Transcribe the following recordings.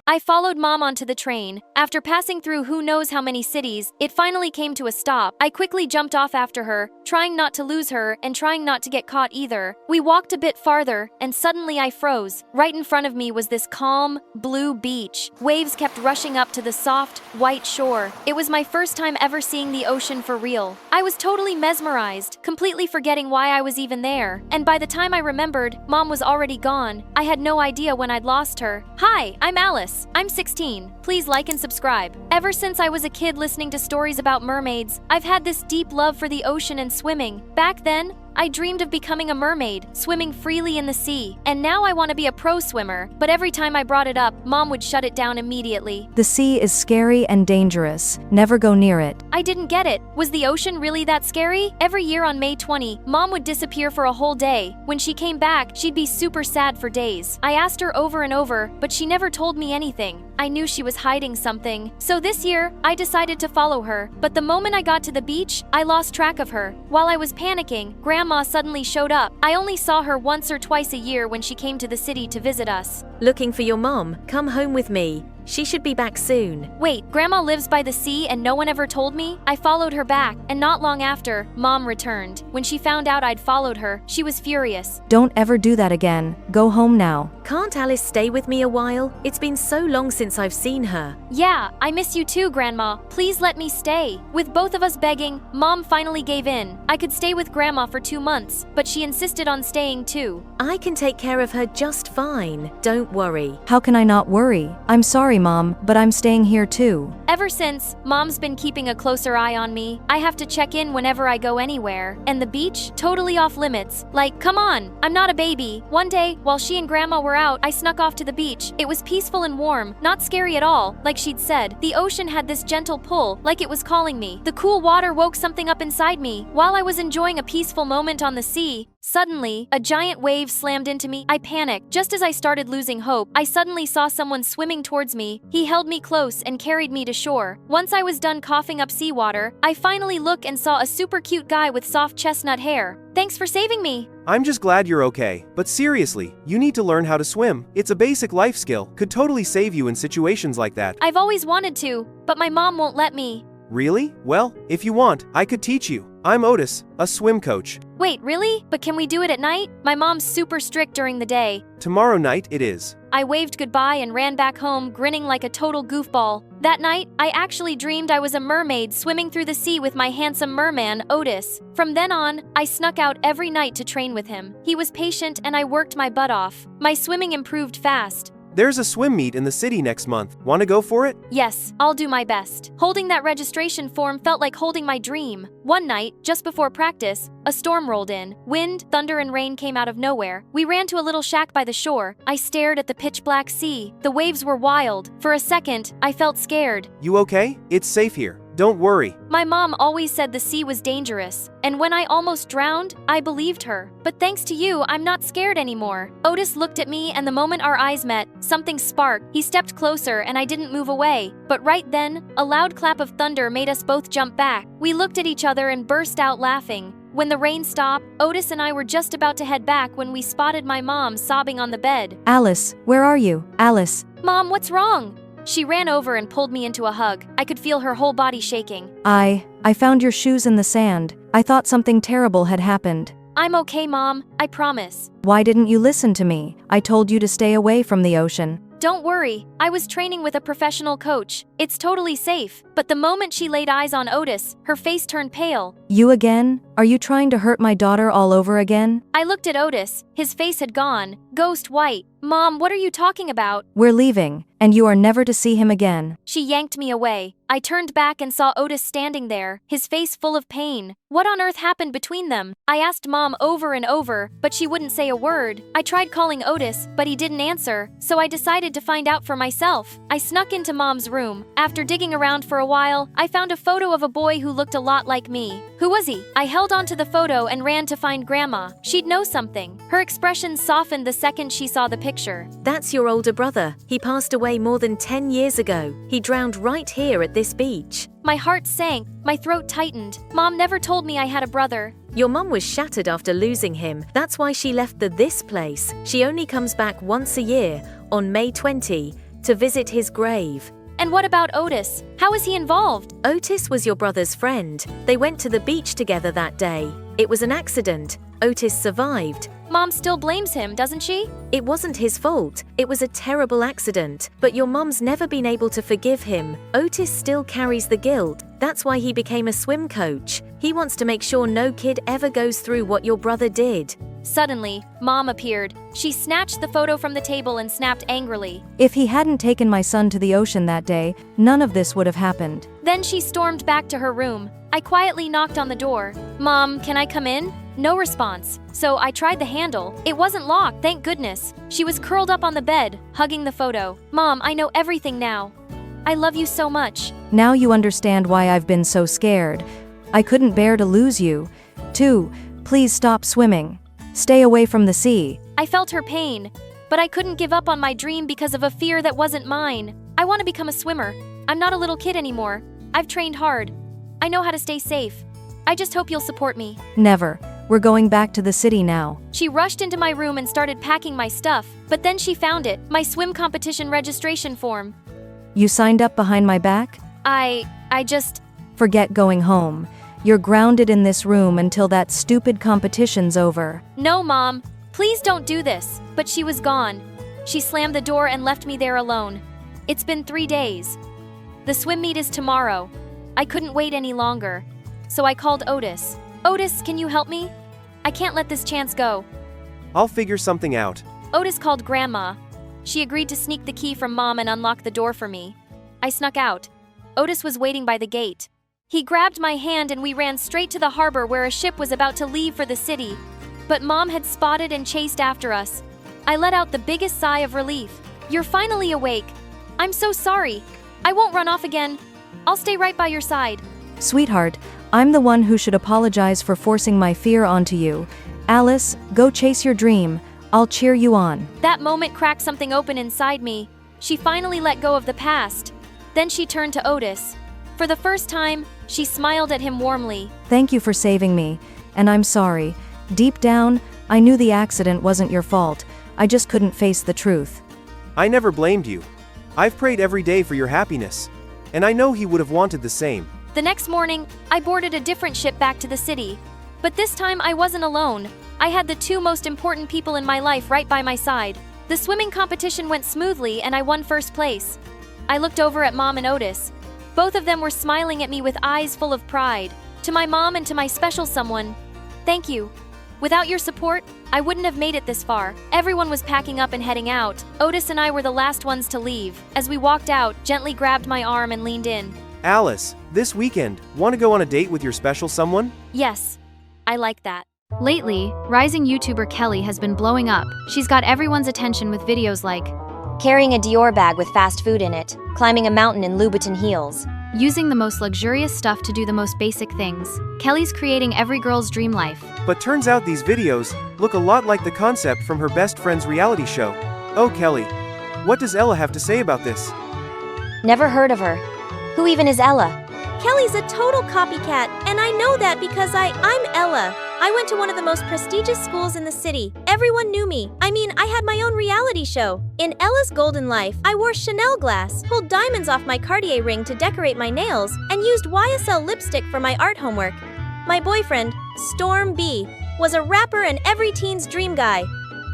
I followed Mom onto the train. After passing through who knows how many cities, it finally came to a stop. I quickly jumped off after her, trying not to lose her and trying not to get caught either. We walked a bit farther, and suddenly I froze. Right in front of me was this calm, blue beach. Waves kept rushing up to the soft, white shore. It was my first time ever seeing the ocean for real. I was totally mesmerized, completely forgetting why I was even there. And by the time I remembered, Mom was already gone. I had no idea when I'd lost her. Hi, I'm Alice. I'm 16. Please like and subscribe. Ever since I was a kid listening to stories about mermaids, I've had this deep love for the ocean and swimming. Back then, I dreamed of becoming a mermaid, swimming freely in the sea. And now I want to be a pro swimmer, but every time I brought it up, Mom would shut it down immediately. The sea is scary and dangerous. Never go near it. I didn't get it. Was the ocean really that scary? Every year on May 20, Mom would disappear for a whole day. When she came back, she'd be super sad for days. I asked her over and over, but she never told me anything. I knew she was hiding something. So this year, I decided to follow her. But the moment I got to the beach, I lost track of her. While I was panicking, Grandma suddenly showed up. I only saw her once or twice a year when she came to the city to visit us. Looking for your mom? Come home with me. She should be back soon. Wait, Grandma lives by the sea and no one ever told me? I followed her back, and not long after, Mom returned. When she found out I'd followed her, she was furious. Don't ever do that again. Go home now. Can't Alice stay with me a while? It's been so long since I've seen her. Yeah, I miss you too, Grandma. Please let me stay. With both of us begging, Mom finally gave in. I could stay with Grandma for 2 months, but she insisted on staying too. I can take care of her just fine. Don't worry. How can I not worry? I'm sorry, Mom, but I'm staying here too. Ever since, Mom's been keeping a closer eye on me. I have to check in whenever I go anywhere. And the beach? Totally off limits. Like, come on, I'm not a baby. One day, while she and Grandma were out, I snuck off to the beach. It was peaceful and warm, not scary at all. Like she'd said, the ocean had this gentle pull, like it was calling me. The cool water woke something up inside me. While I was enjoying a peaceful moment on the sea, suddenly, a giant wave slammed into me. I panicked. Just as I started losing hope, I suddenly saw someone swimming towards me. He held me close and carried me to shore. Once I was done coughing up seawater, I finally looked and saw a super cute guy with soft chestnut hair. Thanks for saving me. I'm just glad you're okay. But seriously, you need to learn how to swim. It's a basic life skill. Could totally save you in situations like that. I've always wanted to, but my mom won't let me. Really? Well, if you want, I could teach you. I'm Otis, a swim coach. Wait, really? But can we do it at night? My mom's super strict during the day. Tomorrow night it is. I waved goodbye and ran back home, grinning like a total goofball. That night, I actually dreamed I was a mermaid swimming through the sea with my handsome merman, Otis. From then on, I snuck out every night to train with him. He was patient and I worked my butt off. My swimming improved fast. There's a swim meet in the city next month. Want to go for it? Yes, I'll do my best. Holding that registration form felt like holding my dream. One night, just before practice, a storm rolled in. Wind, thunder, and rain came out of nowhere. We ran to a little shack by the shore. I stared at the pitch-black sea. The waves were wild. For a second, I felt scared. You okay? It's safe here. Don't worry. My mom always said the sea was dangerous, and when I almost drowned, I believed her. But thanks to you, I'm not scared anymore. Otis looked at me, and the moment our eyes met, something sparked. He stepped closer, and I didn't move away. But right then, a loud clap of thunder made us both jump back. We looked at each other and burst out laughing. When the rain stopped, Otis and I were just about to head back when we spotted my mom sobbing on the bed. Alice, where are you? Alice. Mom, what's wrong? She ran over and pulled me into a hug. I could feel her whole body shaking. I found your shoes in the sand. I thought something terrible had happened. I'm okay, Mom. I promise. Why didn't you listen to me? I told you to stay away from the ocean. Don't worry, I was training with a professional coach. It's totally safe. But the moment she laid eyes on Otis, her face turned pale. You again? Are you trying to hurt my daughter all over again? I looked at Otis. His face had gone, ghost white. Mom, what are you talking about? We're leaving, and you are never to see him again. She yanked me away. I turned back and saw Otis standing there, his face full of pain. What on earth happened between them? I asked Mom over and over, but she wouldn't say a word. I tried calling Otis, but he didn't answer, so I decided to find out for myself. I snuck into Mom's room. After digging around for a while, I found a photo of a boy who looked a lot like me. Who was he? I held onto the photo and ran to find Grandma. She'd know something. Her expression softened the second she saw the picture. That's your older brother. He passed away more than 10 years ago. He drowned right here at this beach. My heart sank. My throat tightened. Mom never told me I had a brother. Your mum was shattered after losing him. That's why she left this place. She only comes back once a year, on May 20, to visit his grave. And what about Otis? How is he involved? Otis was your brother's friend. They went to the beach together that day. It was an accident. Otis survived. Mom still blames him, doesn't she? It wasn't his fault. It was a terrible accident. But your mom's never been able to forgive him. Otis still carries the guilt. That's why he became a swim coach. He wants to make sure no kid ever goes through what your brother did. Suddenly, Mom appeared. She snatched the photo from the table and snapped angrily. If he hadn't taken my son to the ocean that day, none of this would have happened. Then she stormed back to her room. I quietly knocked on the door. Mom, can I come in? No response. So I tried the handle. It wasn't locked, thank goodness. She was curled up on the bed, hugging the photo. Mom, I know everything now. I love you so much. Now you understand why I've been so scared. I couldn't bear to lose you. 2. Please stop swimming. Stay away from the sea. I felt her pain, but I couldn't give up on my dream because of a fear that wasn't mine. I want to become a swimmer. I'm not a little kid anymore. I've trained hard. I know how to stay safe. I just hope you'll support me. Never. We're going back to the city now. She rushed into my room and started packing my stuff, but then she found it, my swim competition registration form. You signed up behind my back? I just... Forget going home. You're grounded in this room until that stupid competition's over. No, Mom. Please don't do this. But she was gone. She slammed the door and left me there alone. It's been 3 days. The swim meet is tomorrow. I couldn't wait any longer. So I called Otis. Otis, can you help me? I can't let this chance go. I'll figure something out. Otis called Grandma. She agreed to sneak the key from Mom and unlock the door for me. I snuck out. Otis was waiting by the gate. He grabbed my hand and we ran straight to the harbor where a ship was about to leave for the city. But Mom had spotted and chased after us. I let out the biggest sigh of relief. You're finally awake. I'm so sorry. I won't run off again. I'll stay right by your side. Sweetheart, I'm the one who should apologize for forcing my fear onto you. Alice, go chase your dream. I'll cheer you on. That moment cracked something open inside me. She finally let go of the past. Then she turned to Otis. For the first time, she smiled at him warmly. Thank you for saving me. And I'm sorry. Deep down, I knew the accident wasn't your fault. I just couldn't face the truth. I never blamed you. I've prayed every day for your happiness. And I know he would have wanted the same. The next morning, I boarded a different ship back to the city. But this time I wasn't alone. I had the 2 most important people in my life right by my side. The swimming competition went smoothly and I won first place. I looked over at Mom and Otis. Both of them were smiling at me with eyes full of pride. To my mom and to my special someone, thank you. Without your support, I wouldn't have made it this far. Everyone was packing up and heading out. Otis and I were the last ones to leave. As we walked out, gently grabbed my arm and leaned in. Alice, this weekend, want to go on a date with your special someone? Yes, I like that. Lately, rising YouTuber Kelly has been blowing up. She's got everyone's attention with videos like carrying a Dior bag with fast food in it, climbing a mountain in Louboutin heels. using the most luxurious stuff to do the most basic things. Kelly's creating every girl's dream life. But turns out these videos look a lot like the concept from her best friend's reality show. Oh, Kelly, what does Ella have to say about this? Never heard of her. Who even is Ella? Kelly's a total copycat, and I know that because I'm Ella. I went to one of the most prestigious schools in the city. Everyone knew me. I mean, I had my own reality show. In Ella's Golden Life, I wore Chanel glass, pulled diamonds off my Cartier ring to decorate my nails, and used YSL lipstick for my art homework. My boyfriend, Storm B, was a rapper and every teen's dream guy.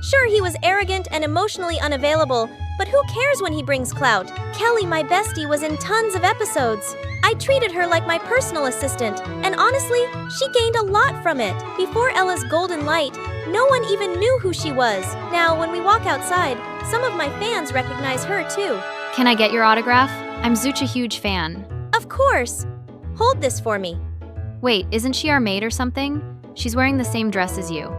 Sure, he was arrogant and emotionally unavailable, but who cares when he brings clout? Kelly, my bestie, was in tons of episodes. I treated her like my personal assistant, and honestly, she gained a lot from it. Before Ella's Golden Light, no one even knew who she was. Now, when we walk outside, some of my fans recognize her too. Can I get your autograph? I'm such a huge fan. Of course. Hold this for me. Wait, isn't she our maid or something? She's wearing the same dress as you.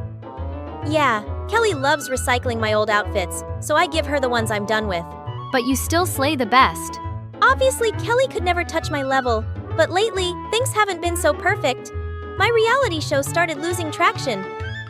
Yeah, Kelly loves recycling my old outfits, so I give her the ones I'm done with. But you still slay the best. Obviously, Kelly could never touch my level, but lately, things haven't been so perfect. My reality show started losing traction.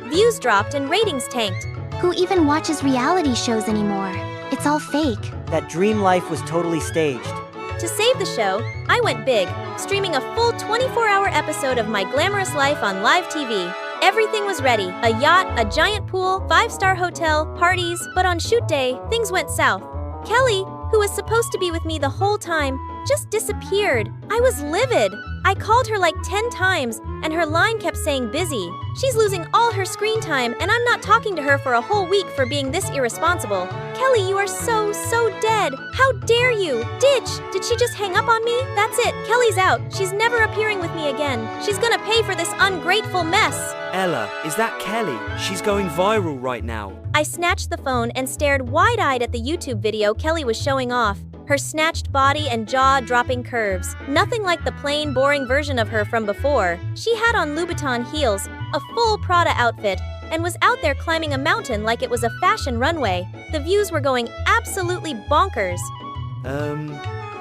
Views dropped and ratings tanked. Who even watches reality shows anymore? It's all fake. That dream life was totally staged. To save the show, I went big, streaming a full 24-hour episode of my glamorous life on live TV. Everything was ready. A yacht, a giant pool, 5-star hotel, parties, but on shoot day, things went south. Kelly, who was supposed to be with me the whole time, just disappeared. I was livid. I called her like 10 times, and her line kept saying busy. She's losing all her screen time, and I'm not talking to her for a whole week for being this irresponsible. Kelly, you are so dead. How dare you? Ditch! Did she just hang up on me? That's it. Kelly's out. She's never appearing with me again. She's gonna pay for this ungrateful mess. Ella, is that Kelly? She's going viral right now. I snatched the phone and stared wide-eyed at the YouTube video Kelly was showing off. Her snatched body and jaw-dropping curves. Nothing like the plain, boring version of her from before. She had on Louboutin heels, a full Prada outfit, and was out there climbing a mountain like it was a fashion runway. The views were going absolutely bonkers.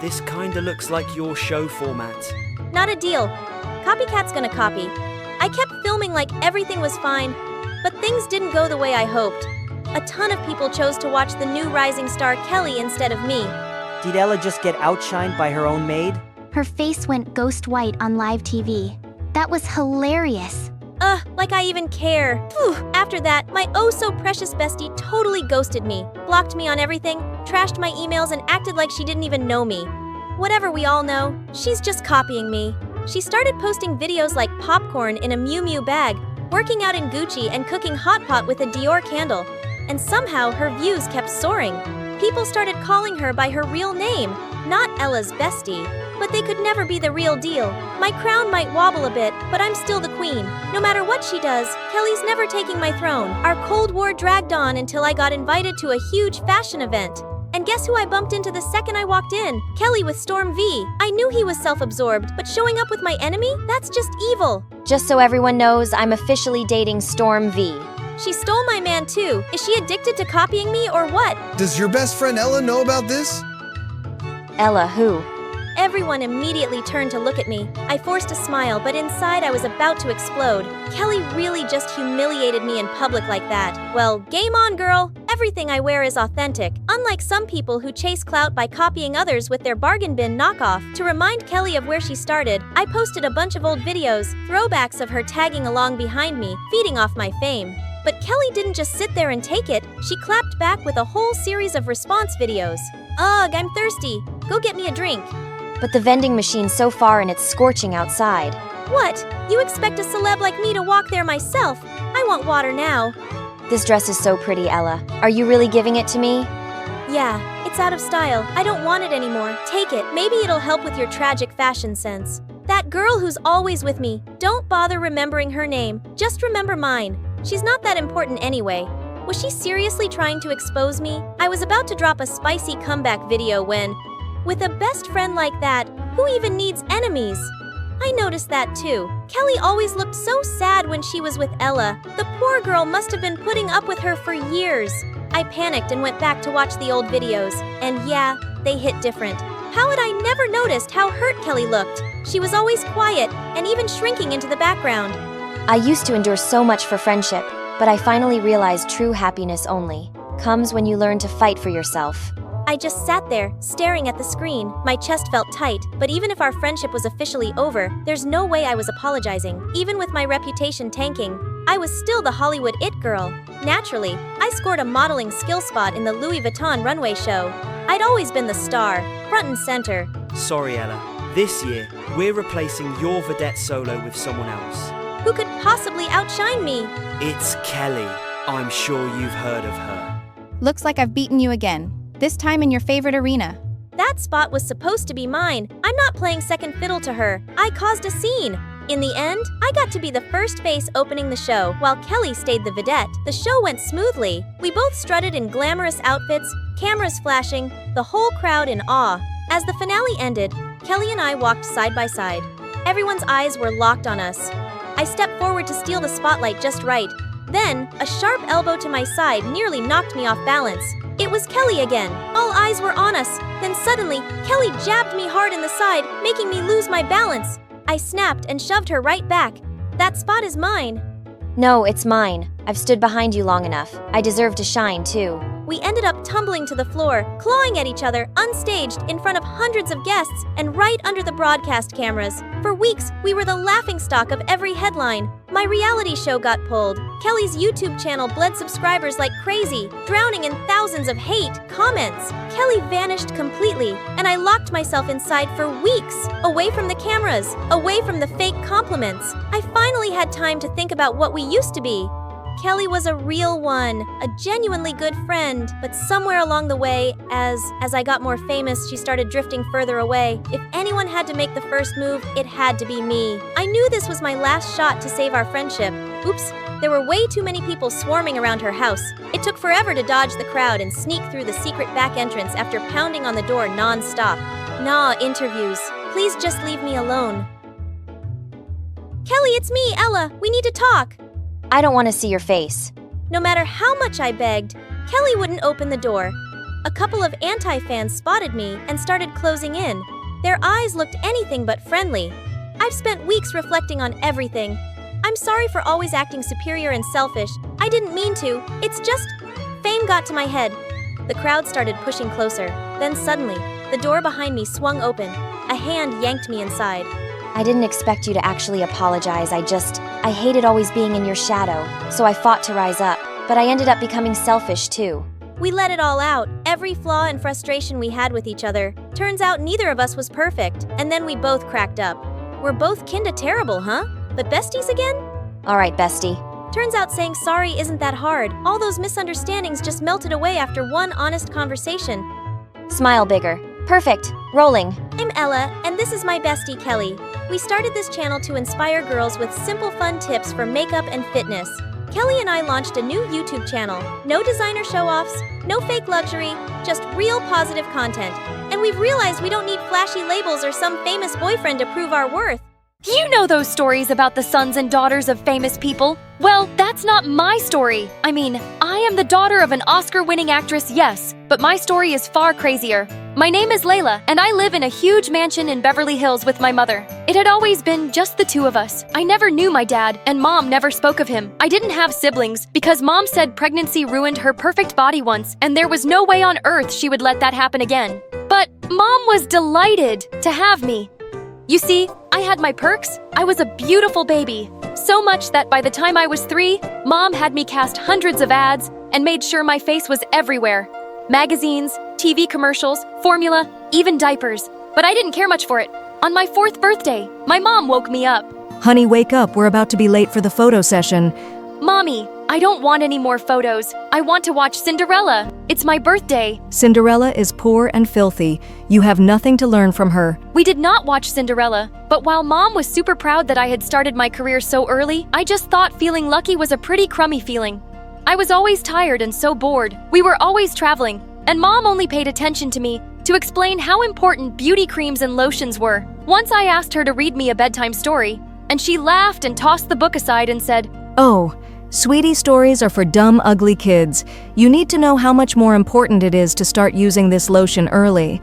This kinda looks like your show format. Not a deal. Copycat's gonna copy. I kept filming like everything was fine, but things didn't go the way I hoped. A ton of people chose to watch the new rising star Kelly instead of me. Did Ella just get outshined by her own maid? Her face went ghost white on live TV. That was hilarious. Like I even care. Phew. After that, my oh-so-precious bestie totally ghosted me, blocked me on everything, trashed my emails, and acted like she didn't even know me. Whatever we all know, she's just copying me. She started posting videos like popcorn in a Miu Miu bag, working out in Gucci, and cooking hot pot with a Dior candle. And somehow her views kept soaring. People started calling her by her real name, not Ella's bestie. But they could never be the real deal. My crown might wobble a bit, but I'm still the queen. No matter what she does, Kelly's never taking my throne. Our Cold War dragged on until I got invited to a huge fashion event. And guess who I bumped into the second I walked in? Kelly with Storm V. I knew he was self-absorbed, but showing up with my enemy? That's just evil. Just so everyone knows, I'm officially dating Storm V. She stole my man too. Is she addicted to copying me or what? Does your best friend Ella know about this? Ella, who? Everyone immediately turned to look at me. I forced a smile, but inside I was about to explode. Kelly really just humiliated me in public like that. Well, game on, girl. Everything I wear is authentic, unlike some people who chase clout by copying others with their bargain bin knockoff. To remind Kelly of where she started, I posted a bunch of old videos, throwbacks of her tagging along behind me, feeding off my fame. But Kelly didn't just sit there and take it. She clapped back with a whole series of response videos. Ugh, I'm thirsty. Go get me a drink. But the vending machine's so far and it's scorching outside. What? You expect a celeb like me to walk there myself? I want water now. This dress is so pretty, Ella. Are you really giving it to me? Yeah, it's out of style. I don't want it anymore. Take it. Maybe it'll help with your tragic fashion sense. That girl who's always with me, don't bother remembering her name. Just remember mine. She's not that important anyway. Was she seriously trying to expose me? I was about to drop a spicy comeback video when, with a best friend like that, who even needs enemies? I noticed that too. Kelly always looked so sad when she was with Ella. The poor girl must have been putting up with her for years. I panicked and went back to watch the old videos, and yeah, they hit different. How had I never noticed how hurt Kelly looked? She was always quiet and even shrinking into the background. I used to endure so much for friendship, but I finally realized true happiness only comes when you learn to fight for yourself. I just sat there, staring at the screen. My chest felt tight, but even if our friendship was officially over, there's no way I was apologizing. Even with my reputation tanking, I was still the Hollywood it girl. Naturally, I scored a modeling skill spot in the Louis Vuitton runway show. I'd always been the star, front and center. Sorry, Ella. This year, we're replacing your vedette solo with someone else. Who could possibly outshine me? It's Kelly. I'm sure you've heard of her. Looks like I've beaten you again. This time in your favorite arena. That spot was supposed to be mine. I'm not playing second fiddle to her. I caused a scene. In the end, I got to be the first face opening the show, while Kelly stayed the vedette. The show went smoothly. We both strutted in glamorous outfits, cameras flashing, the whole crowd in awe. As the finale ended, Kelly and I walked side by side. Everyone's eyes were locked on us. I stepped forward to steal the spotlight just right. Then, a sharp elbow to my side nearly knocked me off balance. It was Kelly again. All eyes were on us. Then suddenly, Kelly jabbed me hard in the side, making me lose my balance. I snapped and shoved her right back. That spot is mine. No, it's mine. I've stood behind you long enough. I deserve to shine, too. We ended up tumbling to the floor, clawing at each other, unstaged, in front of hundreds of guests, and right under the broadcast cameras. For weeks, we were the laughingstock of every headline. My reality show got pulled. Kelly's YouTube channel bled subscribers like crazy, drowning in thousands of hate comments. Kelly vanished completely, and I locked myself inside for weeks, away from the cameras, away from the fake compliments. I finally had time to think about what we used to be. Kelly was a real one, a genuinely good friend, but somewhere along the way, as I got more famous, she started drifting further away. If anyone had to make the first move, it had to be me. I knew this was my last shot to save our friendship. Oops, there were way too many people swarming around her house. It took forever to dodge the crowd and sneak through the secret back entrance after pounding on the door non-stop. Nah, interviews. Please just leave me alone. Kelly, it's me, Ella. We need to talk. I don't want to see your face. No matter how much I begged, Kelly wouldn't open the door. A couple of anti-fans spotted me and started closing in. Their eyes looked anything but friendly. I've spent weeks reflecting on everything. I'm sorry for always acting superior and selfish. I didn't mean to. It's just... fame got to my head. The crowd started pushing closer. Then suddenly, the door behind me swung open. A hand yanked me inside. I didn't expect you to actually apologize. I hated always being in your shadow, so I fought to rise up. But I ended up becoming selfish, too. We let it all out, every flaw and frustration we had with each other. Turns out neither of us was perfect, and then we both cracked up. We're both kinda terrible, huh? But besties again? All right, bestie. Turns out saying sorry isn't that hard. All those misunderstandings just melted away after one honest conversation. Smile bigger. Perfect. Rolling. I'm Ella, and this is my bestie, Kelly. We started this channel to inspire girls with simple fun tips for makeup and fitness. Kelly and I launched a new YouTube channel. No designer show-offs, no fake luxury, just real positive content. And we've realized we don't need flashy labels or some famous boyfriend to prove our worth. You know those stories about the sons and daughters of famous people? Well, that's not my story. I mean, I am the daughter of an Oscar-winning actress, yes, but my story is far crazier. My name is Layla, and I live in a huge mansion in Beverly Hills with my mother. It had always been just the two of us. I never knew my dad, and Mom never spoke of him. I didn't have siblings because Mom said pregnancy ruined her perfect body once, and there was no way on earth she would let that happen again. But Mom was delighted to have me. You see, I had my perks. I was a beautiful baby. So much that by the time I was 3, Mom had me cast hundreds of ads and made sure my face was everywhere. Magazines, TV commercials, formula, even diapers. But I didn't care much for it. On my 4th birthday, my mom woke me up. Honey, wake up. We're about to be late for the photo session. Mommy, I don't want any more photos. I want to watch Cinderella. It's my birthday. Cinderella is poor and filthy. You have nothing to learn from her. We did not watch Cinderella, but while Mom was super proud that I had started my career so early, I just thought feeling lucky was a pretty crummy feeling. I was always tired and so bored. We were always traveling, and Mom only paid attention to me to explain how important beauty creams and lotions were. Once I asked her to read me a bedtime story, and she laughed and tossed the book aside and said, "Oh, sweetie, stories are for dumb, ugly kids. You need to know how much more important it is to start using this lotion early."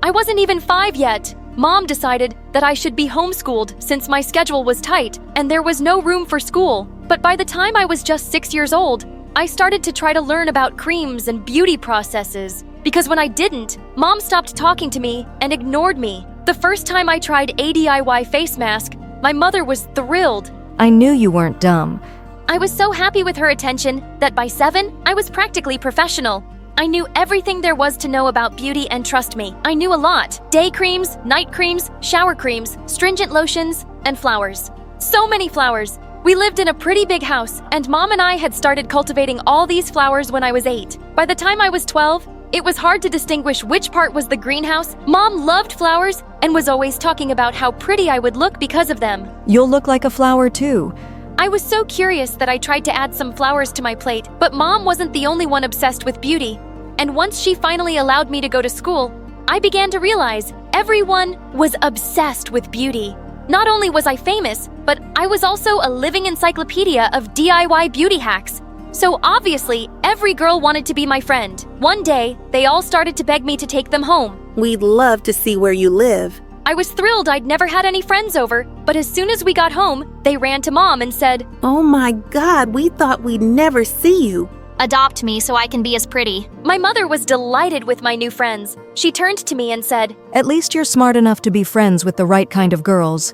I wasn't even 5 yet. Mom decided that I should be homeschooled since my schedule was tight and there was no room for school. But by the time I was just 6 years old, I started to try to learn about creams and beauty processes. Because when I didn't, Mom stopped talking to me and ignored me. The first time I tried a DIY face mask, my mother was thrilled. I knew you weren't dumb. I was so happy with her attention that by 7, I was practically professional. I knew everything there was to know about beauty, and trust me, I knew a lot. Day creams, night creams, shower creams, stringent lotions, and flowers. So many flowers. We lived in a pretty big house, and Mom and I had started cultivating all these flowers when I was 8. By the time I was 12, it was hard to distinguish which part was the greenhouse. Mom loved flowers and was always talking about how pretty I would look because of them. You'll look like a flower too. I was so curious that I tried to add some flowers to my plate, but Mom wasn't the only one obsessed with beauty. And once she finally allowed me to go to school, I began to realize everyone was obsessed with beauty. Not only was I famous, but I was also a living encyclopedia of DIY beauty hacks. So obviously, every girl wanted to be my friend. One day, they all started to beg me to take them home. We'd love to see where you live. I was thrilled I'd never had any friends over, but as soon as we got home, they ran to Mom and said, "Oh my God, we thought we'd never see you." Adopt me so I can be as pretty. My mother was delighted with my new friends. She turned to me and said, At least you're smart enough to be friends with the right kind of girls.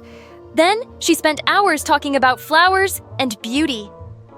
Then she spent hours talking about flowers and beauty.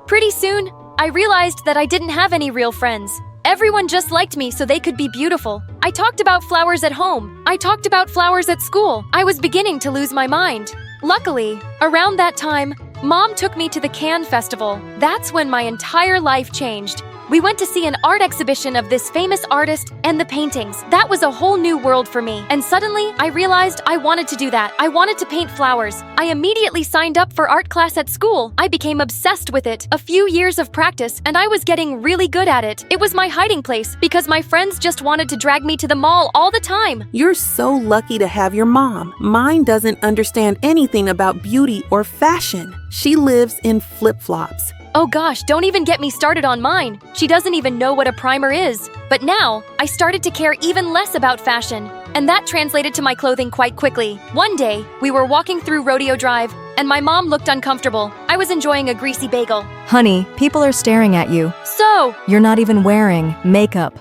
Pretty soon, I realized that I didn't have any real friends. Everyone just liked me so they could be beautiful. I talked about flowers at home. I talked about flowers at school. I was beginning to lose my mind. Luckily, around that time, Mom took me to the Cannes Festival. That's when my entire life changed. We went to see an art exhibition of this famous artist and the paintings. That was a whole new world for me. And suddenly, I realized I wanted to do that. I wanted to paint flowers. I immediately signed up for art class at school. I became obsessed with it. A few years of practice, and I was getting really good at it. It was my hiding place because my friends just wanted to drag me to the mall all the time. You're so lucky to have your mom. Mine doesn't understand anything about beauty or fashion. She lives in flip-flops. Oh gosh, don't even get me started on mine. She doesn't even know what a primer is. But now, I started to care even less about fashion, and that translated to my clothing quite quickly. One day, we were walking through Rodeo Drive, and my mom looked uncomfortable. I was enjoying a greasy bagel. Honey, people are staring at you. So, You're not even wearing makeup.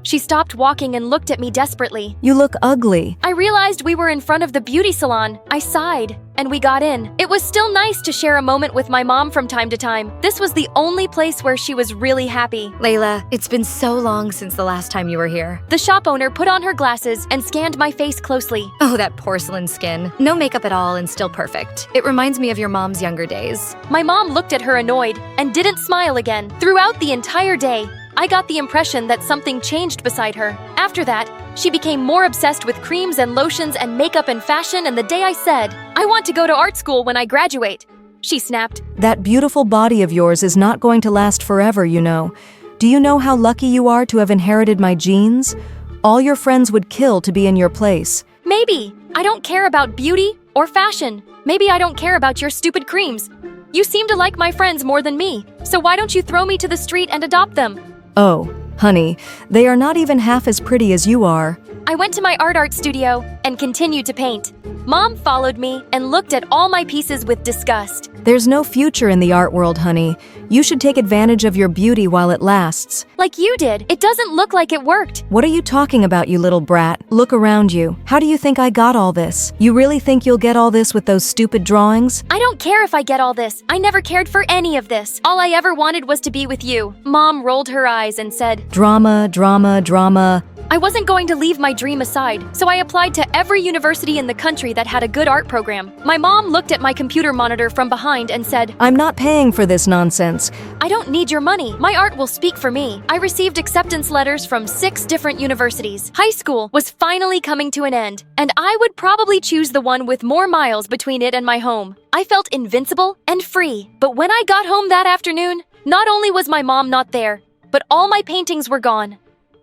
she stopped walking and looked at me desperately. You look ugly. I realized we were in front of the beauty salon. I sighed, and we got in. It was still nice to share a moment with my mom from time to time. This was the only place where she was really happy. Layla, it's been so long since the last time you were here. The shop owner put on her glasses and scanned my face closely. Oh, that porcelain skin. No makeup at all and still perfect. It reminds me of your mom's younger days. My mom looked at her annoyed and didn't smile again. Throughout the entire day, I got the impression that something changed beside her. After that, she became more obsessed with creams and lotions and makeup and fashion, and the day I said, "I want to go to art school when I graduate," she snapped. That beautiful body of yours is not going to last forever, you know. Do you know how lucky you are to have inherited my genes? All your friends would kill to be in your place. Maybe. I don't care about beauty or fashion. Maybe I don't care about your stupid creams. You seem to like my friends more than me, so why don't you throw me to the street and adopt them? Oh, honey, they are not even half as pretty as you are. I went to my art studio and continued to paint. Mom followed me and looked at all my pieces with disgust. There's no future in the art world, honey. You should take advantage of your beauty while it lasts. Like you did. It doesn't look like it worked. What are you talking about, you little brat? Look around you. How do you think I got all this? You really think you'll get all this with those stupid drawings? I don't care if I get all this. I never cared for any of this. All I ever wanted was to be with you. Mom rolled her eyes and said, Drama, drama, drama. I wasn't going to leave my dream aside, so I applied to every university in the country that had a good art program. My mom looked at my computer monitor from behind and said, I'm not paying for this nonsense. I don't need your money. My art will speak for me. I received acceptance letters from 6 different universities. High school was finally coming to an end, and I would probably choose the one with more miles between it and my home. I felt invincible and free. But when I got home that afternoon, not only was my mom not there, but all my paintings were gone.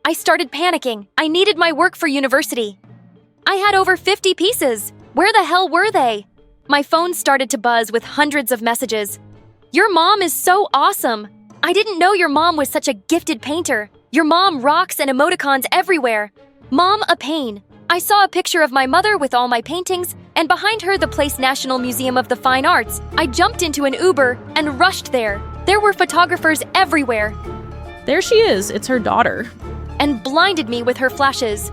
I started panicking. I needed my work for university. I had over 50 pieces. Where the hell were they? My phone started to buzz with hundreds of messages. Your mom is so awesome. I didn't know your mom was such a gifted painter. Your mom rocks and emoticons everywhere. Mom a pain. I saw a picture of my mother with all my paintings, and behind her the Place National Museum of the Fine Arts. I jumped into an Uber and rushed there. There were photographers everywhere. There she is. It's her daughter. And blinded me with her flashes.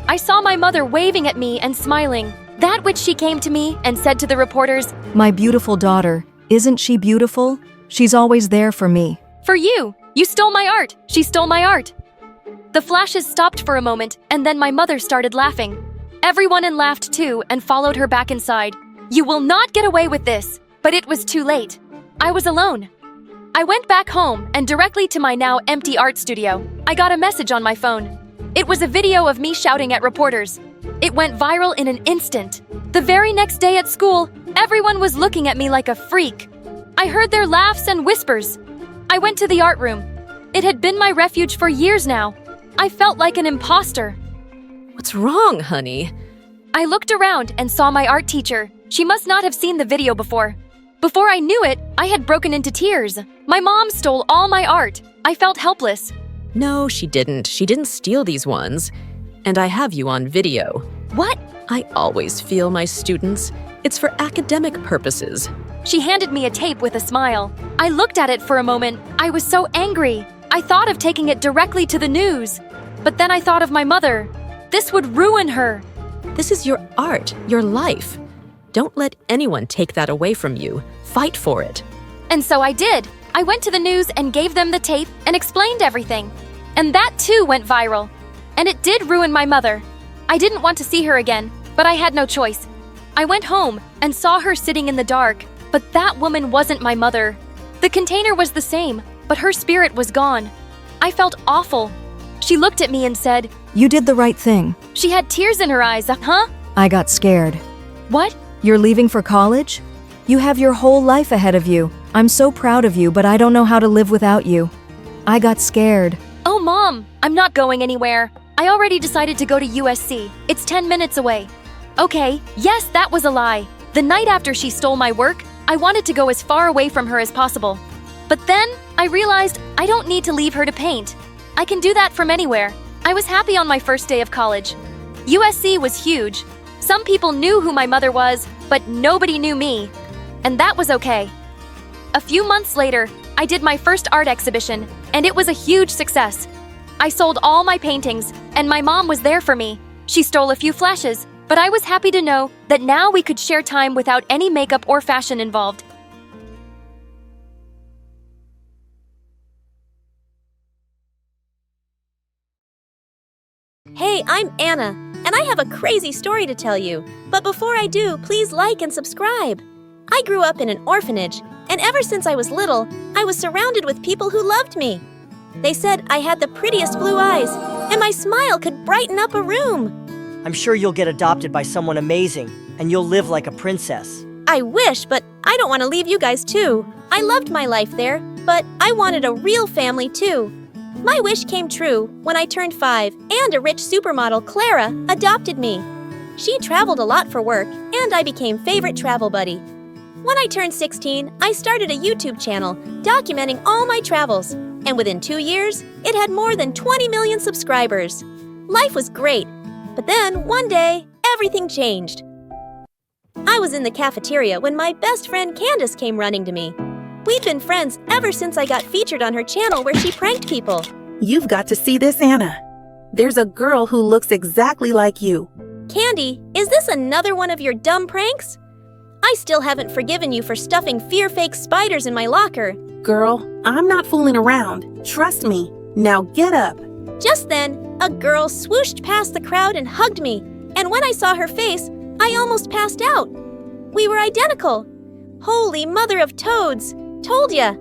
I saw my mother waving at me and smiling. That which she came to me and said to the reporters, My beautiful daughter, isn't she beautiful? She's always there for me. For you! You stole my art! She stole my art! The flashes stopped for a moment, and then my mother started laughing. Everyone laughed too and followed her back inside. You will not get away with this! But it was too late. I was alone. I went back home and directly to my now empty art studio. I got a message on my phone. It was a video of me shouting at reporters. It went viral in an instant. The very next day at school, everyone was looking at me like a freak. I heard their laughs and whispers. I went to the art room. It had been my refuge for years now. I felt like an imposter. What's wrong, honey? I looked around and saw my art teacher. She must not have seen the video before. Before I knew it, I had broken into tears. My mom stole all my art. I felt helpless. No, she didn't. She didn't steal these ones. And I have you on video. What? I always feel my students. It's for academic purposes. She handed me a tape with a smile. I looked at it for a moment. I was so angry. I thought of taking it directly to the news. But then I thought of my mother. This would ruin her. This is your art, your life. Don't let anyone take that away from you. Fight for it. And so I did. I went to the news and gave them the tape and explained everything. And that too went viral. And it did ruin my mother. I didn't want to see her again, but I had no choice. I went home and saw her sitting in the dark, but that woman wasn't my mother. The container was the same, but her spirit was gone. I felt awful. She looked at me and said, You did the right thing. She had tears in her eyes, huh? I got scared. What? You're leaving for college? You have your whole life ahead of you. I'm so proud of you, but I don't know how to live without you. I got scared. Oh, Mom, I'm not going anywhere. I already decided to go to USC. It's 10 minutes away. Okay, yes, that was a lie. The night after she stole my work, I wanted to go as far away from her as possible. But then, I realized I don't need to leave her to paint. I can do that from anywhere. I was happy on my first day of college. USC was huge. Some people knew who my mother was, but nobody knew me. And that was okay. A few months later, I did my first art exhibition, and it was a huge success. I sold all my paintings, and my mom was there for me. She stole a few flashes, but I was happy to know that now we could share time without any makeup or fashion involved. Hey, I'm Anna, and I have a crazy story to tell you. But before I do, please like and subscribe. I grew up in an orphanage, and ever since I was little, I was surrounded with people who loved me. They said I had the prettiest blue eyes, and my smile could brighten up a room. I'm sure you'll get adopted by someone amazing, and you'll live like a princess. I wish, but I don't want to leave you guys too. I loved my life there, but I wanted a real family too. My wish came true when I turned 5, and a rich supermodel, Clara, adopted me. She traveled a lot for work, and I became favorite travel buddy. When I turned 16, I started a YouTube channel documenting all my travels, and within 2 years, it had more than 20 million subscribers. Life was great, but then one day, everything changed. I was in the cafeteria when my best friend Candace came running to me. We'd been friends ever since I got featured on her channel where she pranked people. You've got to see this, Anna. There's a girl who looks exactly like you. Candy, is this another one of your dumb pranks? I still haven't forgiven you for stuffing fear-fake spiders in my locker. Girl, I'm not fooling around. Trust me. Now get up. Just then, a girl swooshed past the crowd and hugged me, and when I saw her face, I almost passed out. We were identical. Holy mother of toads. Told ya.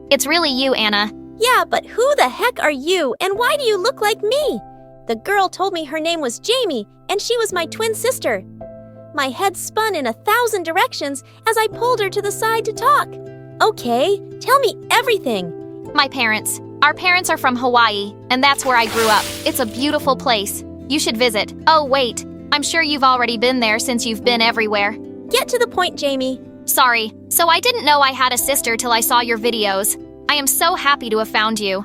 It's really you, Anna. Yeah, but who the heck are you, and why do you look like me? The girl told me her name was Jamie, and she was my twin sister. My head spun in 1,000 directions as I pulled her to the side to talk. Okay, tell me everything. My parents. Our parents are from Hawaii, and that's where I grew up. It's a beautiful place. You should visit. Oh, wait. I'm sure you've already been there since you've been everywhere. Get to the point, Jamie. Sorry. So I didn't know I had a sister till I saw your videos. I am so happy to have found you.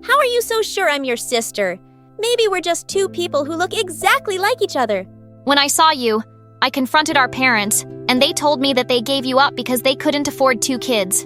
How are you so sure I'm your sister? Maybe we're just two people who look exactly like each other. When I saw you, I confronted our parents, and they told me that they gave you up because they couldn't afford 2 kids.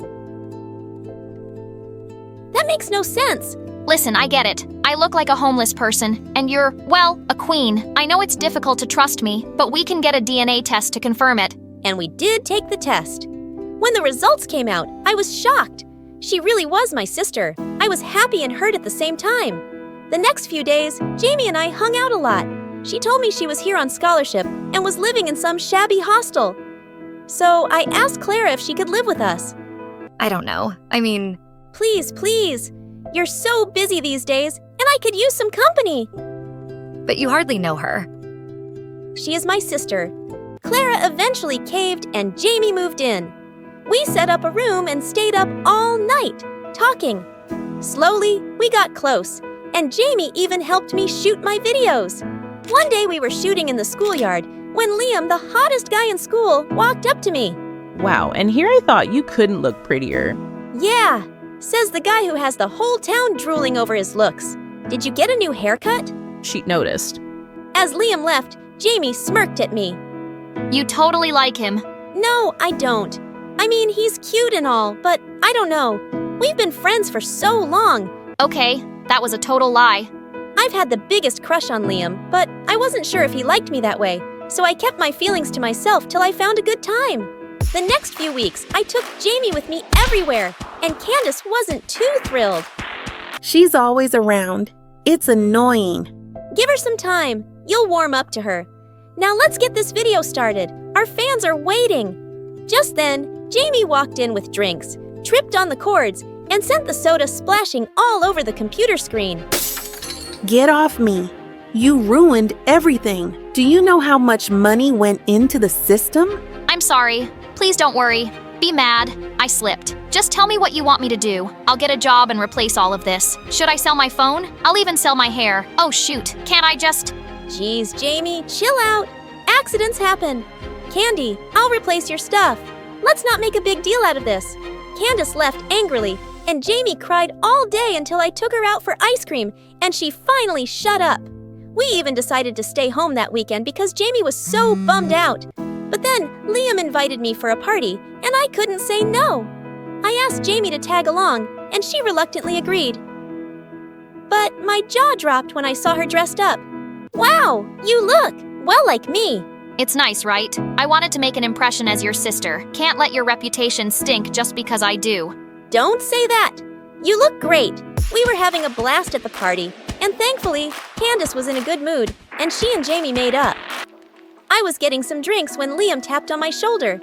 That makes no sense. Listen, I get it. I look like a homeless person, and you're, well, a queen. I know it's difficult to trust me, but we can get a DNA test to confirm it. And we did take the test. When the results came out, I was shocked. She really was my sister. I was happy and hurt at the same time. The next few days, Jamie and I hung out a lot. She told me she was here on scholarship and was living in some shabby hostel. So I asked Clara if she could live with us. I don't know. I mean... Please, please. You're so busy these days, and I could use some company. But you hardly know her. She is my sister. Clara eventually caved and Jamie moved in. We set up a room and stayed up all night, talking. Slowly, we got close, and Jamie even helped me shoot my videos. One day we were shooting in the schoolyard when Liam, the hottest guy in school, walked up to me. Wow, and here I thought you couldn't look prettier. Yeah, says the guy who has the whole town drooling over his looks. Did you get a new haircut? She noticed. As Liam left, Jamie smirked at me. You totally like him. No, I don't. I mean, he's cute and all, but I don't know. We've been friends for so long. Okay, that was a total lie. I've had the biggest crush on Liam, but I wasn't sure if he liked me that way, so I kept my feelings to myself till I found a good time. The next few weeks, I took Jamie with me everywhere, and Candace wasn't too thrilled. She's always around. It's annoying. Give her some time. You'll warm up to her. Now let's get this video started. Our fans are waiting. Just then, Jamie walked in with drinks, tripped on the cords, and sent the soda splashing all over the computer screen. Get off me. You ruined everything. Do you know how much money went into the system? I'm sorry. Please don't worry. Be mad. I slipped. Just tell me what you want me to do. I'll get a job and replace all of this. Should I sell my phone? I'll even sell my hair. Oh shoot, can't I just… Jeez, Jamie, chill out. Accidents happen. Candy, I'll replace your stuff. Let's not make a big deal out of this. Candace left angrily, and Jamie cried all day until I took her out for ice cream, and she finally shut up. We even decided to stay home that weekend because Jamie was so bummed out. But then Liam invited me for a party, and I couldn't say no. I asked Jamie to tag along, and she reluctantly agreed. But my jaw dropped when I saw her dressed up. Wow, you look well like me. It's nice, right? I wanted to make an impression as your sister. Can't let your reputation stink just because I do. Don't say that. You look great. We were having a blast at the party, and thankfully, Candace was in a good mood, and she and Jamie made up. I was getting some drinks when Liam tapped on my shoulder.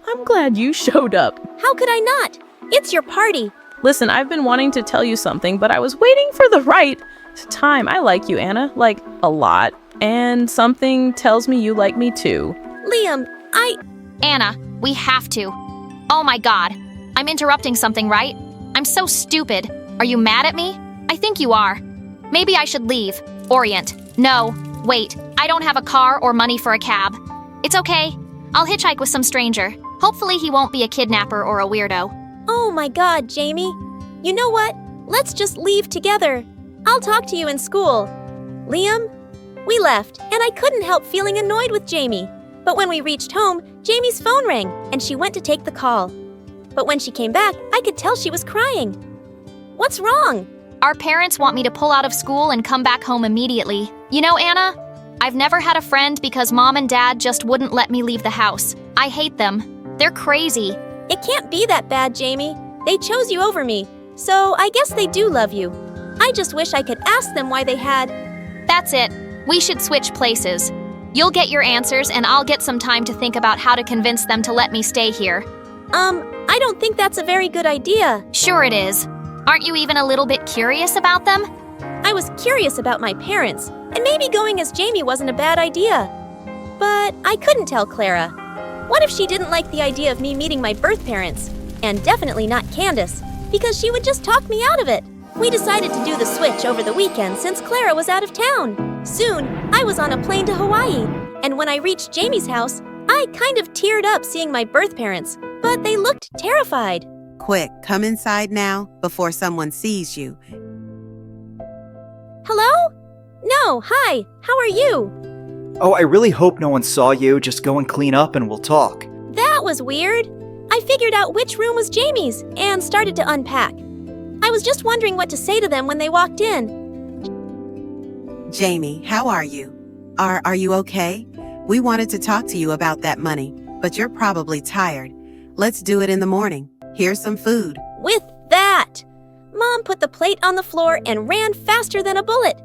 I'm glad you showed up. How could I not? It's your party. Listen, I've been wanting to tell you something, but I was waiting for the right time. I like you, Anna, like a lot. And something tells me you like me too. Liam, Anna, we have to. Oh my god. I'm interrupting something, right? I'm so stupid. Are you mad at me? I think you are. Maybe I should leave. Orient. No. Wait. I don't have a car or money for a cab. It's okay. I'll hitchhike with some stranger. Hopefully he won't be a kidnapper or a weirdo. Oh my god, Jamie. You know what? Let's just leave together. I'll talk to you in school. Liam? We left, and I couldn't help feeling annoyed with Jamie. But when we reached home, Jamie's phone rang, and she went to take the call. But when she came back, I could tell she was crying. What's wrong? Our parents want me to pull out of school and come back home immediately. You know, Anna, I've never had a friend because Mom and Dad just wouldn't let me leave the house. I hate them. They're crazy. It can't be that bad, Jamie. They chose you over me, so I guess they do love you. I just wish I could ask them why they had… That's it. We should switch places. You'll get your answers and I'll get some time to think about how to convince them to let me stay here. I don't think that's a very good idea. Sure it is. Aren't you even a little bit curious about them? I was curious about my parents, and maybe going as Jamie wasn't a bad idea. But I couldn't tell Clara. What if she didn't like the idea of me meeting my birth parents? And definitely not Candace, because she would just talk me out of it. We decided to do the switch over the weekend since Clara was out of town. Soon, I was on a plane to Hawaii, and when I reached Jamie's house, I kind of teared up seeing my birth parents, but they looked terrified. Quick, come inside now before someone sees you. Hello? No, hi, how are you? Oh, I really hope no one saw you. Just go and clean up and we'll talk. That was weird. I figured out which room was Jamie's and started to unpack. I was just wondering what to say to them when they walked in. Jamie, how are you? Are you okay? We wanted to talk to you about that money, but you're probably tired. Let's do it in the morning. Here's some food. With that! Mom put the plate on the floor and ran faster than a bullet.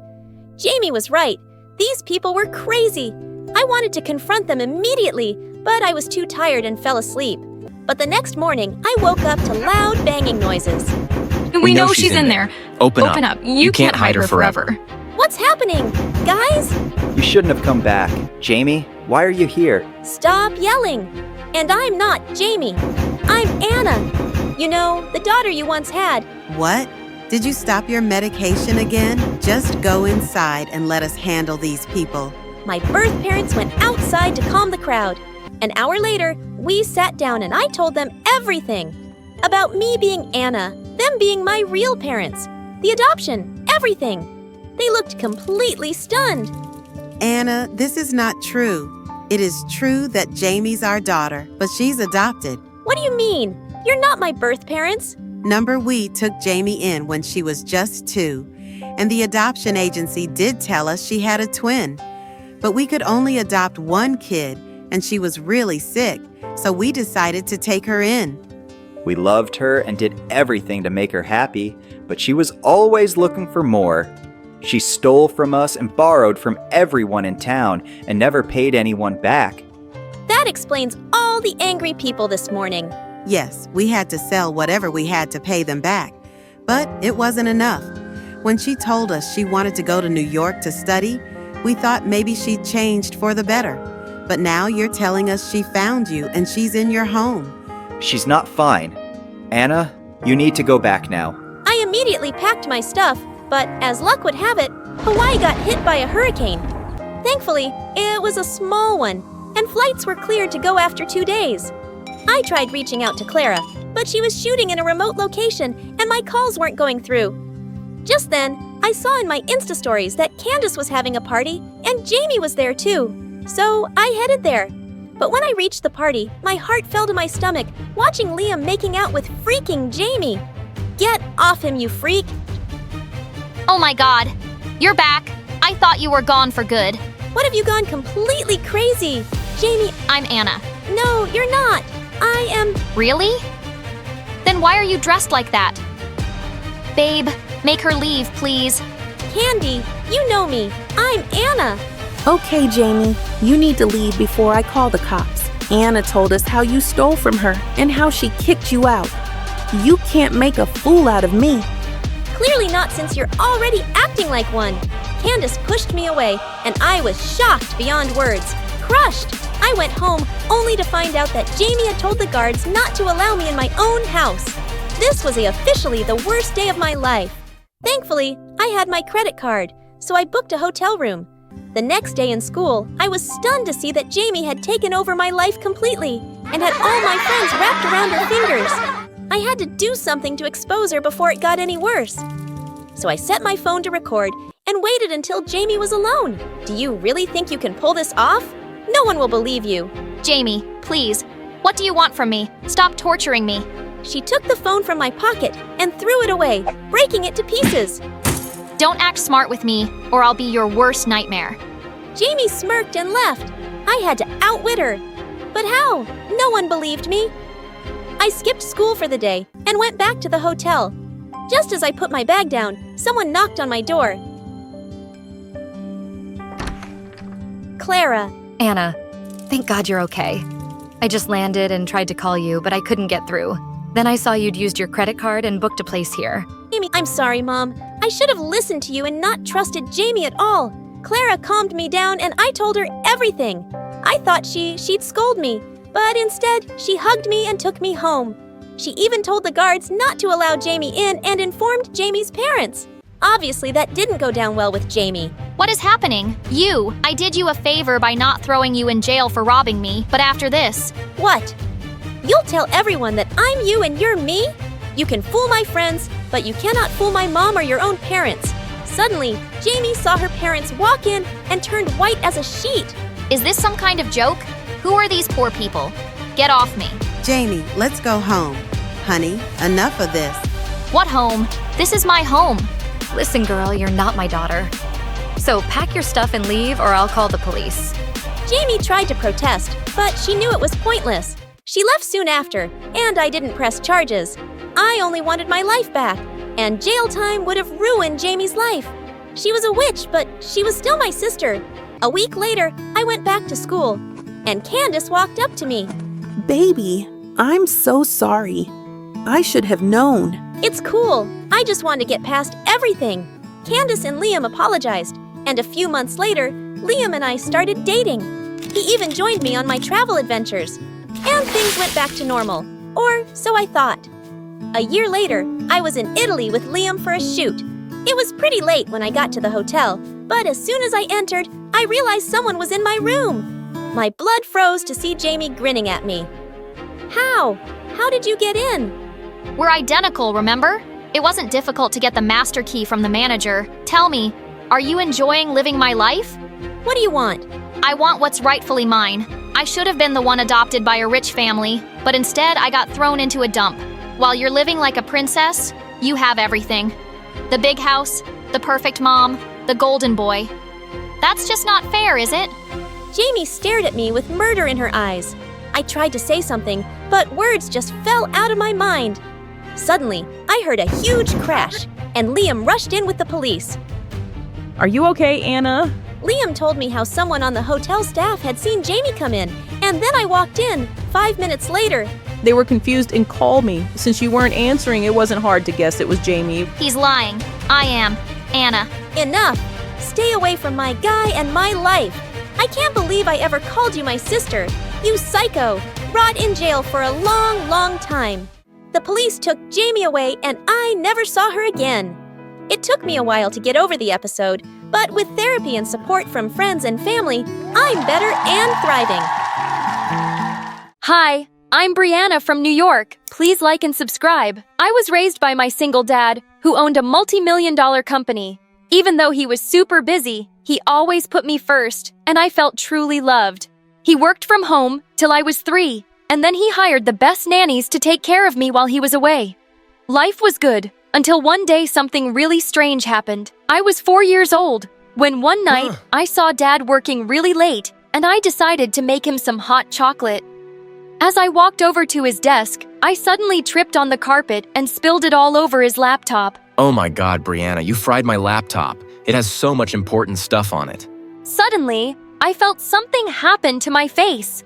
Jamie was right. These people were crazy. I wanted to confront them immediately, but I was too tired and fell asleep. But the next morning, I woke up to loud banging noises. We know she's in there. Open up. You can't hide her forever. What's happening? Guys? You shouldn't have come back. Jamie, why are you here? Stop yelling. And I'm not Jamie. I'm Anna. You know, the daughter you once had. What? Did you stop your medication again? Just go inside and let us handle these people. My birth parents went outside to calm the crowd. An hour later, we sat down and I told them everything. About me being Anna, them being my real parents, the adoption, everything. They looked completely stunned. Anna, this is not true. It is true that Jamie's our daughter, but she's adopted. What do you mean? You're not my birth parents. Number We took Jamie in when she was just 2, and the adoption agency did tell us she had a twin. But we could only adopt one kid, and she was really sick, so we decided to take her in. We loved her and did everything to make her happy, but she was always looking for more. She stole from us and borrowed from everyone in town and never paid anyone back. That explains all the angry people this morning. Yes, we had to sell whatever we had to pay them back, but it wasn't enough. When she told us she wanted to go to New York to study, we thought maybe she'd changed for the better. But now you're telling us she found you and she's in your home. She's not fine. Anna, you need to go back now. I immediately packed my stuff, but as luck would have it, Hawaii got hit by a hurricane. Thankfully, it was a small one, and flights were cleared to go after 2 days. I tried reaching out to Clara, but she was shooting in a remote location and my calls weren't going through. Just then, I saw in my Insta stories that Candace was having a party and Jamie was there too. So I headed there. But when I reached the party, my heart fell to my stomach watching Liam making out with freaking Jamie. Get off him, you freak! Oh my god. You're back. I thought you were gone for good. What have you gone completely crazy? Jamie, I'm Anna. No, you're not. I am... Really? Then why are you dressed like that? Babe, make her leave, please. Candy, you know me. I'm Anna. Okay, Jamie, you need to leave before I call the cops. Anna told us how you stole from her and how she kicked you out. You can't make a fool out of me. Clearly not, since you're already acting like one. Candace pushed me away, and I was shocked beyond words. Crushed. I went home only to find out that Jamie had told the guards not to allow me in my own house. This was officially the worst day of my life. Thankfully, I had my credit card, so I booked a hotel room. The next day in school, I was stunned to see that Jamie had taken over my life completely and had all my friends wrapped around her fingers. I had to do something to expose her before it got any worse. So I set my phone to record and waited until Jamie was alone. Do you really think you can pull this off? No one will believe you. Jamie, please. What do you want from me? Stop torturing me. She took the phone from my pocket and threw it away, breaking it to pieces. Don't act smart with me, or I'll be your worst nightmare. Jamie smirked and left. I had to outwit her. But how? No one believed me. I skipped school for the day and went back to the hotel. Just as I put my bag down, someone knocked on my door. Clara. Anna, thank God you're okay. I just landed and tried to call you, but I couldn't get through. Then I saw you'd used your credit card and booked a place here. Jamie, I'm sorry, Mom. I should have listened to you and not trusted Jamie at all. Clara calmed me down and I told her everything. I thought she'd scold me, but instead, she hugged me and took me home. She even told the guards not to allow Jamie in and informed Jamie's parents. Obviously, that didn't go down well with Jamie. What is happening? I did you a favor by not throwing you in jail for robbing me, but after this... What? You'll tell everyone that I'm you and you're me? You can fool my friends, but you cannot fool my mom or your own parents. Suddenly, Jamie saw her parents walk in and turned white as a sheet. Is this some kind of joke? Who are these poor people? Get off me. Jamie, let's go home. Honey, enough of this. What home? This is my home. Listen, girl, you're not my daughter. So pack your stuff and leave, or I'll call the police. Jamie tried to protest, but she knew it was pointless. She left soon after, and I didn't press charges. I only wanted my life back, and jail time would have ruined Jamie's life. She was a witch, but she was still my sister. A week later, I went back to school, and Candace walked up to me. Baby, I'm so sorry. I should have known. It's cool. I just wanted to get past everything. Candace and Liam apologized, and a few months later, Liam and I started dating. He even joined me on my travel adventures, and things went back to normal, or so I thought. A year later, I was in Italy with Liam for a shoot. It was pretty late when I got to the hotel, but as soon as I entered, I realized someone was in my room. My blood froze to see Jamie grinning at me. How? How did you get in? We're identical, remember? It wasn't difficult to get the master key from the manager. Tell me, are you enjoying living my life? What do you want? I want what's rightfully mine. I should have been the one adopted by a rich family, but instead I got thrown into a dump. While you're living like a princess, you have everything. The big house, the perfect mom, the golden boy. That's just not fair, is it? Jamie stared at me with murder in her eyes. I tried to say something, but words just fell out of my mind. Suddenly, I heard a huge crash, and Liam rushed in with the police. Are you okay, Anna? Liam told me how someone on the hotel staff had seen Jamie come in, and then I walked in. 5 minutes later, They were confused and called me. Since you weren't answering, it wasn't hard to guess it was Jamie. He's lying. I am. Anna. Enough! Stay away from my guy and my life. I can't believe I ever called you my sister. You psycho! Rot in jail for a long, long time. The police took Jamie away and I never saw her again. It took me a while to get over the episode, but with therapy and support from friends and family, I'm better and thriving. Hi, I'm Brianna from New York. Please like and subscribe. I was raised by my single dad, who owned a multi-million-dollar company. Even though he was super busy, he always put me first, and I felt truly loved. He worked from home till I was 3, and then he hired the best nannies to take care of me while he was away. Life was good, until one day something really strange happened. I was 4 years old, when one night I saw Dad working really late, and I decided to make him some hot chocolate. As I walked over to his desk, I suddenly tripped on the carpet and spilled it all over his laptop. Oh my God, Brianna, you fried my laptop. It has so much important stuff on it. Suddenly, I felt something happen to my face.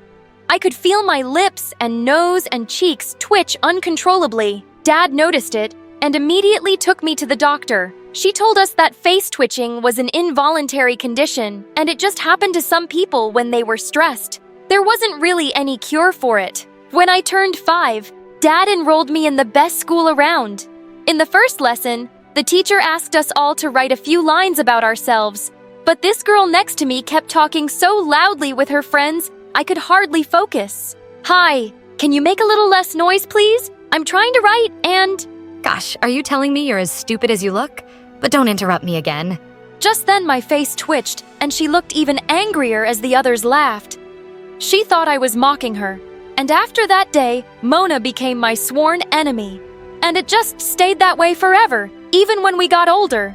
I could feel my lips and nose and cheeks twitch uncontrollably. Dad noticed it and immediately took me to the doctor. She told us that face twitching was an involuntary condition, and it just happened to some people when they were stressed. There wasn't really any cure for it. When I turned 5, Dad enrolled me in the best school around. In the first lesson, the teacher asked us all to write a few lines about ourselves. But this girl next to me kept talking so loudly with her friends, I could hardly focus. Hi, can you make a little less noise, please? I'm trying to write and... Gosh, are you telling me you're as stupid as you look? But don't interrupt me again. Just then my face twitched, and she looked even angrier as the others laughed. She thought I was mocking her. And after that day, Mona became my sworn enemy. And it just stayed that way forever, even when we got older.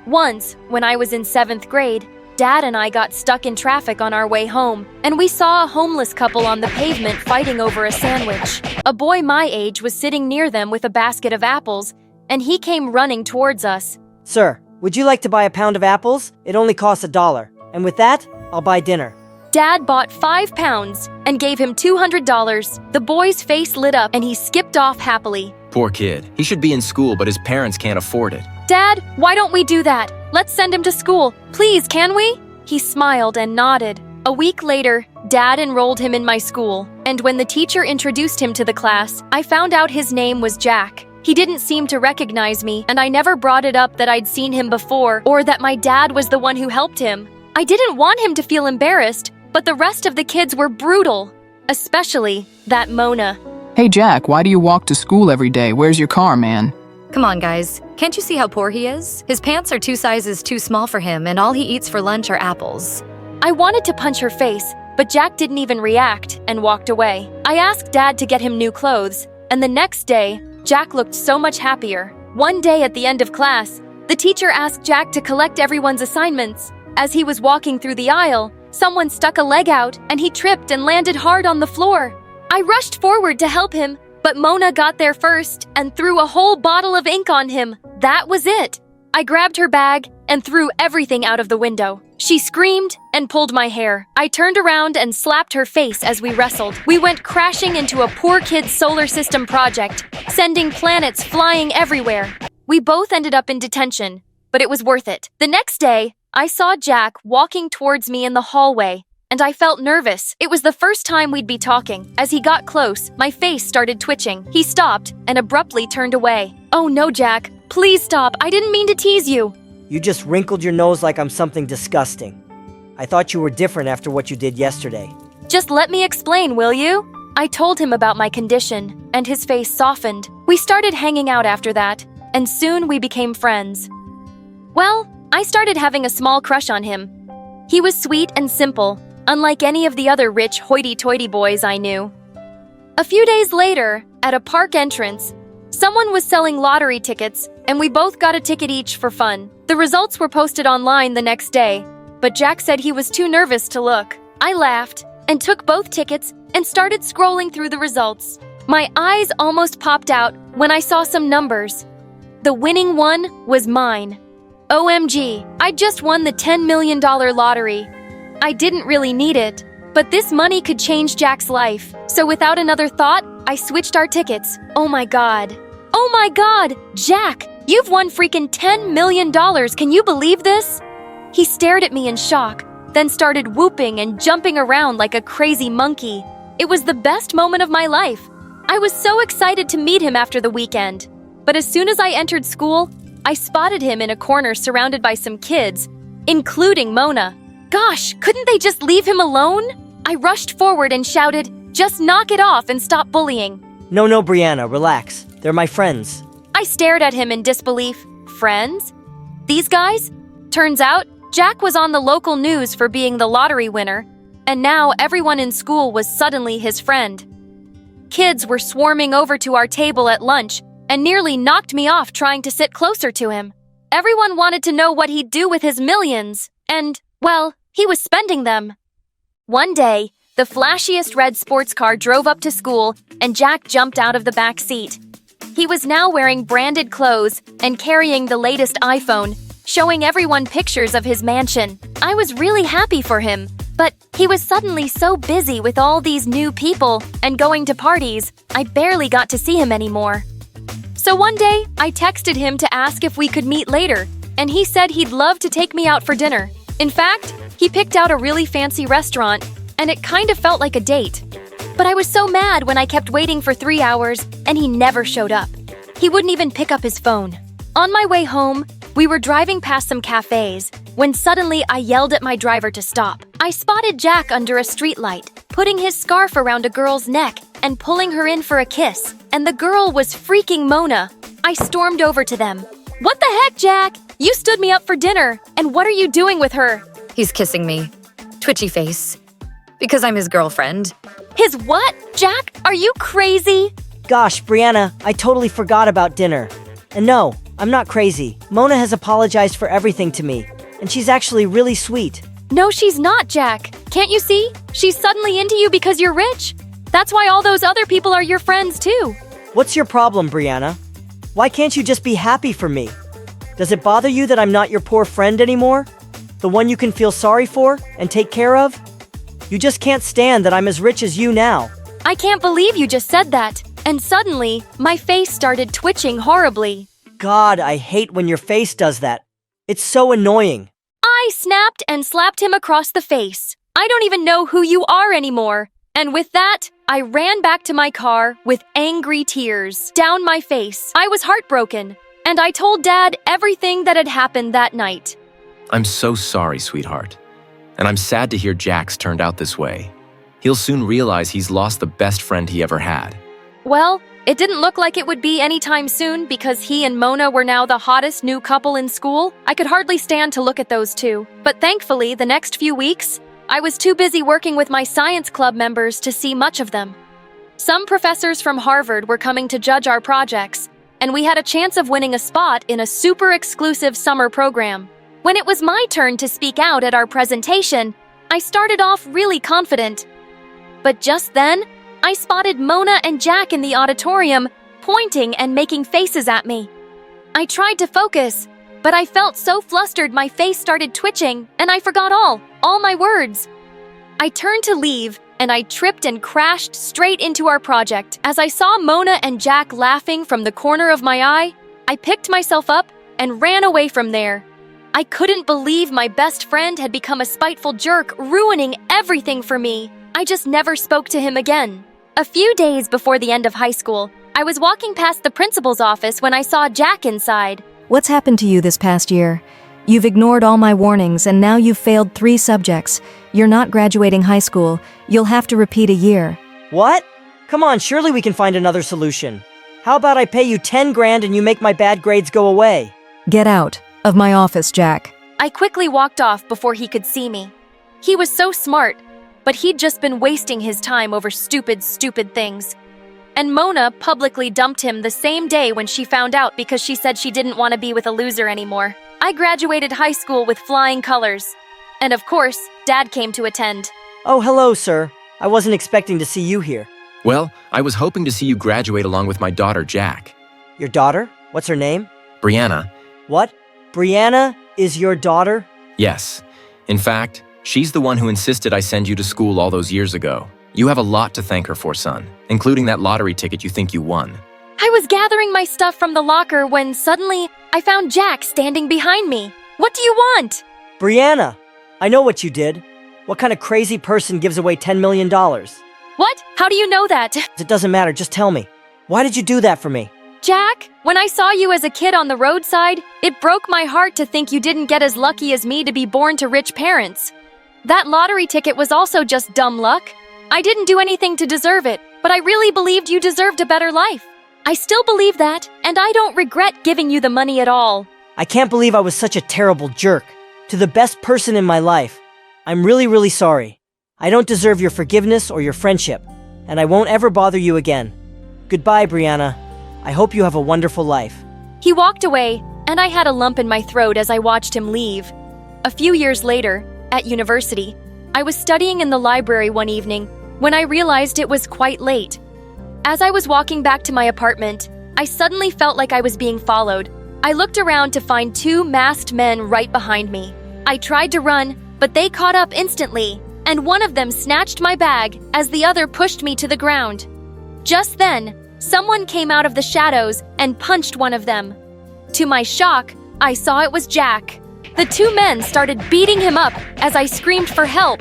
Once, when I was in 7th grade, Dad and I got stuck in traffic on our way home, and we saw a homeless couple on the pavement fighting over a sandwich. A boy my age was sitting near them with a basket of apples, and he came running towards us. Sir, would you like to buy a pound of apples? It only costs $1. And with that, I'll buy dinner. Dad bought 5 pounds and gave him $200. The boy's face lit up and he skipped off happily. Poor kid. He should be in school, but his parents can't afford it. Dad, why don't we do that? Let's send him to school. Please, can we? He smiled and nodded. A week later, Dad enrolled him in my school, and when the teacher introduced him to the class, I found out his name was Jack. He didn't seem to recognize me, and I never brought it up that I'd seen him before or that my dad was the one who helped him. I didn't want him to feel embarrassed, but the rest of the kids were brutal, especially that Mona. Hey Jack, why do you walk to school every day? Where's your car, man? Come on, guys. Can't you see how poor he is? His pants are 2 sizes too small for him, and all he eats for lunch are apples. I wanted to punch her face, but Jack didn't even react and walked away. I asked Dad to get him new clothes, and the next day, Jack looked so much happier. One day at the end of class, the teacher asked Jack to collect everyone's assignments. As he was walking through the aisle, someone stuck a leg out, and he tripped and landed hard on the floor. I rushed forward to help him, but Mona got there first and threw a whole bottle of ink on him. That was it. I grabbed her bag and threw everything out of the window. She screamed and pulled my hair. I turned around and slapped her face as we wrestled. We went crashing into a poor kid's solar system project, sending planets flying everywhere. We both ended up in detention, but it was worth it. The next day, I saw Jack walking towards me in the hallway, and I felt nervous. It was the first time we'd be talking. As he got close, my face started twitching. He stopped and abruptly turned away. Oh no, Jack. Please stop. I didn't mean to tease you. You just wrinkled your nose like I'm something disgusting. I thought you were different after what you did yesterday. Just let me explain, will you? I told him about my condition, and his face softened. We started hanging out after that, and soon we became friends. Well, I started having a small crush on him. He was sweet and simple, unlike any of the other rich hoity-toity boys I knew. A few days later, at a park entrance, someone was selling lottery tickets, and we both got a ticket each for fun. The results were posted online the next day, but Jack said he was too nervous to look. I laughed and took both tickets and started scrolling through the results. My eyes almost popped out when I saw some numbers. The winning one was mine. OMG, I just won the $10 million lottery. I didn't really need it, but this money could change Jack's life. So without another thought, I switched our tickets. Oh my God, Jack, you've won freaking $10 million. Can you believe this? He stared at me in shock, then started whooping and jumping around like a crazy monkey. It was the best moment of my life. I was so excited to meet him after the weekend. But as soon as I entered school, I spotted him in a corner surrounded by some kids, including Mona. Gosh, couldn't they just leave him alone? I rushed forward and shouted, "Just knock it off and stop bullying." No, Brianna, relax. They're my friends. I stared at him in disbelief. Friends? These guys? Turns out, Jack was on the local news for being the lottery winner, and now everyone in school was suddenly his friend. Kids were swarming over to our table at lunch and nearly knocked me off trying to sit closer to him. Everyone wanted to know what he'd do with his millions, and, well, he was spending them. One day, the flashiest red sports car drove up to school, and Jack jumped out of the back seat. He was now wearing branded clothes and carrying the latest iPhone, showing everyone pictures of his mansion. I was really happy for him, but he was suddenly so busy with all these new people and going to parties, I barely got to see him anymore. So one day, I texted him to ask if we could meet later, and he said he'd love to take me out for dinner. In fact, he picked out a really fancy restaurant, and it kind of felt like a date. But I was so mad when I kept waiting for 3 hours, and he never showed up. He wouldn't even pick up his phone. On my way home, we were driving past some cafes, when suddenly I yelled at my driver to stop. I spotted Jack under a streetlight, putting his scarf around a girl's neck and pulling her in for a kiss, and the girl was freaking Mona. I stormed over to them. "What the heck, Jack? You stood me up for dinner, and what are you doing with her?" He's kissing me. Twitchy face. Because I'm his girlfriend. His what? Jack, are you crazy? Gosh, Brianna, I totally forgot about dinner. And no, I'm not crazy. Mona has apologized for everything to me, and she's actually really sweet. No, she's not, Jack. Can't you see? She's suddenly into you because you're rich. That's why all those other people are your friends, too. What's your problem, Brianna? Why can't you just be happy for me? Does it bother you that I'm not your poor friend anymore? The one you can feel sorry for and take care of? You just can't stand that I'm as rich as you now. I can't believe you just said that. And suddenly, my face started twitching horribly. God, I hate when your face does that. It's so annoying. I snapped and slapped him across the face. I don't even know who you are anymore. And with that, I ran back to my car with angry tears down my face. I was heartbroken, and I told Dad everything that had happened that night. I'm so sorry, sweetheart. And I'm sad to hear Jack's turned out this way. He'll soon realize he's lost the best friend he ever had. Well, it didn't look like it would be anytime soon because he and Mona were now the hottest new couple in school. I could hardly stand to look at those two. But thankfully, the next few weeks, I was too busy working with my science club members to see much of them. Some professors from Harvard were coming to judge our projects, and we had a chance of winning a spot in a super exclusive summer program. When it was my turn to speak out at our presentation, I started off really confident. But just then, I spotted Mona and Jack in the auditorium, pointing and making faces at me. I tried to focus, but I felt so flustered my face started twitching, and I forgot all my words. I turned to leave, and I tripped and crashed straight into our project. As I saw Mona and Jack laughing from the corner of my eye, I picked myself up and ran away from there. I couldn't believe my best friend had become a spiteful jerk, ruining everything for me. I just never spoke to him again. A few days before the end of high school, I was walking past the principal's office when I saw Jack inside. What's happened to you this past year? You've ignored all my warnings and now you've failed 3 subjects. You're not graduating high school. You'll have to repeat a year. What? Come on, surely we can find another solution. How about I pay you 10 grand and you make my bad grades go away? Get out of my office, Jack. I quickly walked off before he could see me. He was so smart, but he'd just been wasting his time over stupid things. And Mona publicly dumped him the same day when she found out because she said she didn't want to be with a loser anymore. I graduated high school with flying colors. And of course, Dad came to attend. Oh, hello, sir. I wasn't expecting to see you here. Well, I was hoping to see you graduate along with my daughter, Jack. Your daughter? What's her name? Brianna. What? Brianna is your daughter? Yes. In fact, she's the one who insisted I send you to school all those years ago. You have a lot to thank her for, son, including that lottery ticket you think you won. I was gathering my stuff from the locker when suddenly I found Jack standing behind me. What do you want? Brianna, I know what you did. What kind of crazy person gives away $10 million? What? How do you know that? It doesn't matter, just tell me. Why did you do that for me? Jack, when I saw you as a kid on the roadside, it broke my heart to think you didn't get as lucky as me to be born to rich parents. That lottery ticket was also just dumb luck. I didn't do anything to deserve it, but I really believed you deserved a better life. I still believe that, and I don't regret giving you the money at all. I can't believe I was such a terrible jerk to the best person in my life. I'm really sorry. I don't deserve your forgiveness or your friendship, and I won't ever bother you again. Goodbye, Brianna. I hope you have a wonderful life. He walked away, and I had a lump in my throat as I watched him leave. A few years later, at university, I was studying in the library one evening when I realized it was quite late. As I was walking back to my apartment, I suddenly felt like I was being followed. I looked around to find two masked men right behind me. I tried to run, but they caught up instantly, and one of them snatched my bag as the other pushed me to the ground. Just then, someone came out of the shadows and punched one of them. To my shock, I saw it was Jack. The two men started beating him up as I screamed for help.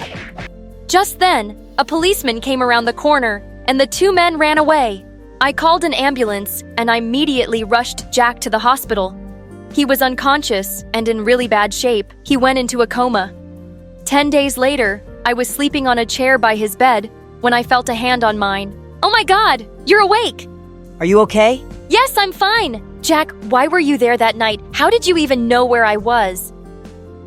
Just then, a policeman came around the corner, and the two men ran away. I called an ambulance, and I immediately rushed Jack to the hospital. He was unconscious and in really bad shape. He went into a coma. 10 days later, I was sleeping on a chair by his bed when I felt a hand on mine. Oh my God, you're awake! Are you okay? Yes, I'm fine. Jack, why were you there that night? How did you even know where I was?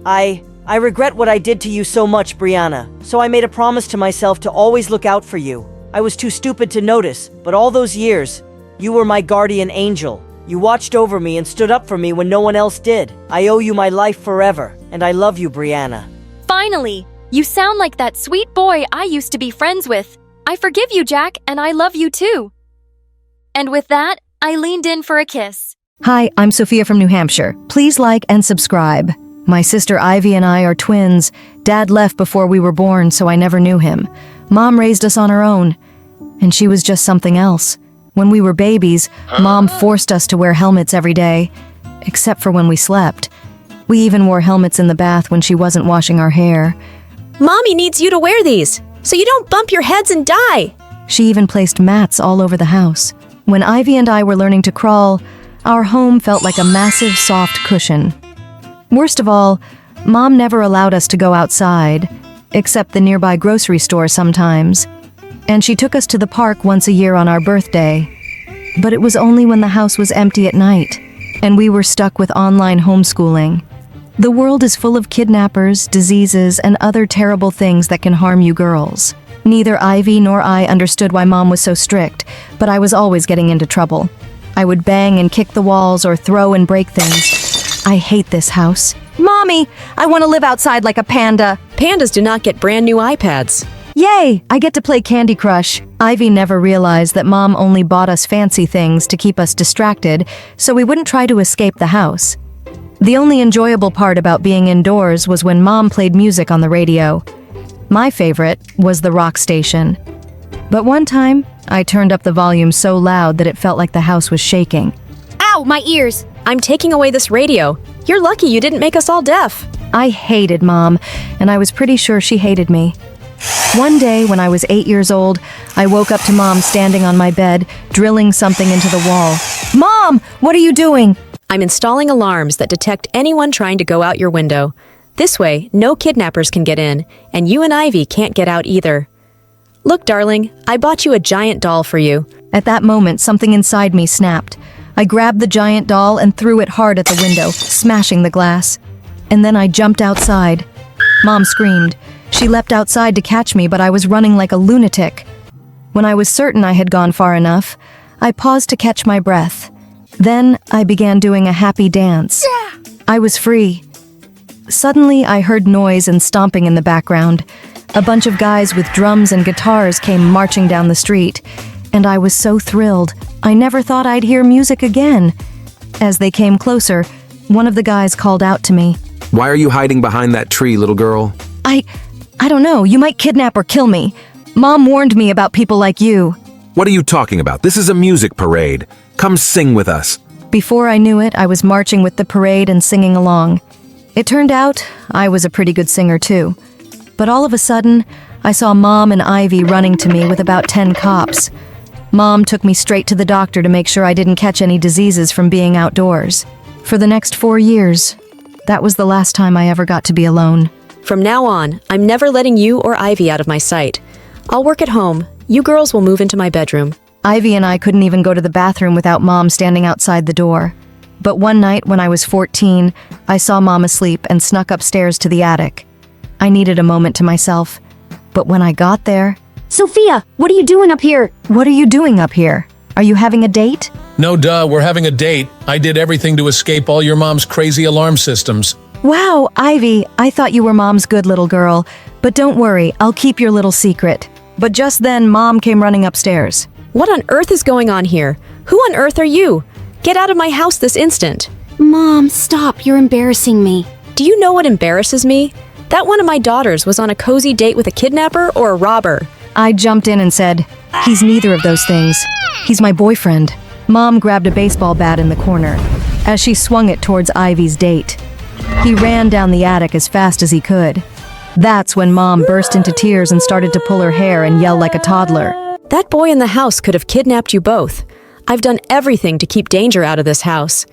I regret what I did to you so much, Brianna, so I made a promise to myself to always look out for you. I was too stupid to notice, but all those years, you were my guardian angel. You watched over me and stood up for me when no one else did. I owe you my life forever, and I love you, Brianna. Finally, you sound like that sweet boy I used to be friends with. I forgive you, Jack, and I love you too. And with that, I leaned in for a kiss. Hi, I'm Sophia from New Hampshire. Please like and subscribe. My sister Ivy and I are twins. Dad left before we were born, so I never knew him. Mom raised us on her own, and she was just something else. When we were babies, Mom forced us to wear helmets every day, except for when we slept. We even wore helmets in the bath when she wasn't washing our hair. Mommy needs you to wear these, so you don't bump your heads and die. She even placed mats all over the house. When Ivy and I were learning to crawl, our home felt like a massive soft cushion. Worst of all, Mom never allowed us to go outside, except the nearby grocery store sometimes. And she took us to the park once a year on our birthday. But it was only when the house was empty at night, and we were stuck with online homeschooling. The world is full of kidnappers, diseases, and other terrible things that can harm you girls. Neither Ivy nor I understood why Mom was so strict, but I was always getting into trouble. I would bang and kick the walls or throw and break things. I hate this house. Mommy, I want to live outside like a panda. Pandas do not get brand new iPads. Yay, I get to play Candy Crush. Ivy never realized that Mom only bought us fancy things to keep us distracted, so we wouldn't try to escape the house. The only enjoyable part about being indoors was when Mom played music on the radio. My favorite was the rock station. But one time, I turned up the volume so loud that it felt like the house was shaking. Ow, my ears! I'm taking away this radio. You're lucky you didn't make us all deaf. I hated Mom, and I was pretty sure she hated me. One day, when I was 8 years old, I woke up to Mom standing on my bed, drilling something into the wall. Mom, what are you doing? I'm installing alarms that detect anyone trying to go out your window. This way, no kidnappers can get in, and you and Ivy can't get out either. Look, darling, I bought you a giant doll for you. At that moment, something inside me snapped. I grabbed the giant doll and threw it hard at the window, smashing the glass. And then I jumped outside. Mom screamed. She leapt outside to catch me, but I was running like a lunatic. When I was certain I had gone far enough, I paused to catch my breath. Then I began doing a happy dance. I was free. Suddenly, I heard noise and stomping in the background. A bunch of guys with drums and guitars came marching down the street, and I was so thrilled. I never thought I'd hear music again. As they came closer, one of the guys called out to me. Why are you hiding behind that tree, little girl? I don't know. You might kidnap or kill me. Mom warned me about people like you. What are you talking about? This is a music parade. Come sing with us. Before I knew it, I was marching with the parade and singing along. It turned out I was a pretty good singer too. But all of a sudden, I saw Mom and Ivy running to me with about 10 cops. Mom took me straight to the doctor to make sure I didn't catch any diseases from being outdoors. For the next 4 years, that was the last time I ever got to be alone. From now on, I'm never letting you or Ivy out of my sight. I'll work at home. You girls will move into my bedroom. Ivy and I couldn't even go to the bathroom without Mom standing outside the door. But one night when I was 14, I saw Mom asleep and snuck upstairs to the attic. I needed a moment to myself. But when I got there... Sophia, what are you doing up here? What are you doing up here? Are you having a date? No, duh, we're having a date. I did everything to escape all your mom's crazy alarm systems. Wow, Ivy, I thought you were Mom's good little girl. But don't worry, I'll keep your little secret. But just then, Mom came running upstairs. What on earth is going on here? Who on earth are you? Get out of my house this instant. Mom, stop, you're embarrassing me. Do you know what embarrasses me? That one of my daughters was on a cozy date with a kidnapper or a robber. I jumped in and said, he's neither of those things. He's my boyfriend. Mom grabbed a baseball bat in the corner as she swung it towards Ivy's date. He ran down the attic as fast as he could. That's when Mom burst into tears and started to pull her hair and yell like a toddler. That boy in the house could have kidnapped you both. I've done everything to keep danger out of this house.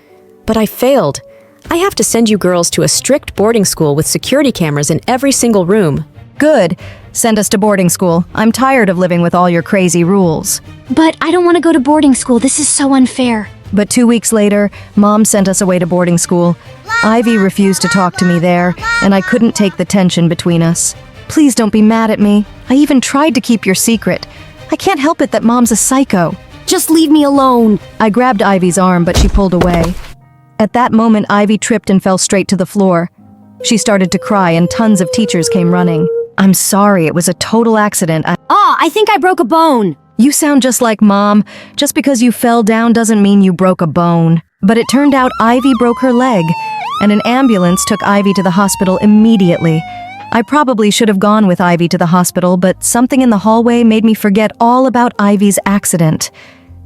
But I failed. I have to send you girls to a strict boarding school with security cameras in every single room. Good. Send us to boarding school. I'm tired of living with all your crazy rules. But I don't want to go to boarding school. This is so unfair. But 2 weeks later, Mom sent us away to boarding school. Ivy refused to talk to me there, and I couldn't take the tension between us. Please don't be mad at me. I even tried to keep your secret. I can't help it that Mom's a psycho. Just leave me alone. I grabbed Ivy's arm, but she pulled away. At that moment, Ivy tripped and fell straight to the floor. She started to cry, and tons of teachers came running. I'm sorry, it was a total accident. I think I broke a bone. You sound just like Mom. Just because you fell down doesn't mean you broke a bone. But it turned out Ivy broke her leg, and an ambulance took Ivy to the hospital immediately. I probably should have gone with Ivy to the hospital, but something in the hallway made me forget all about Ivy's accident.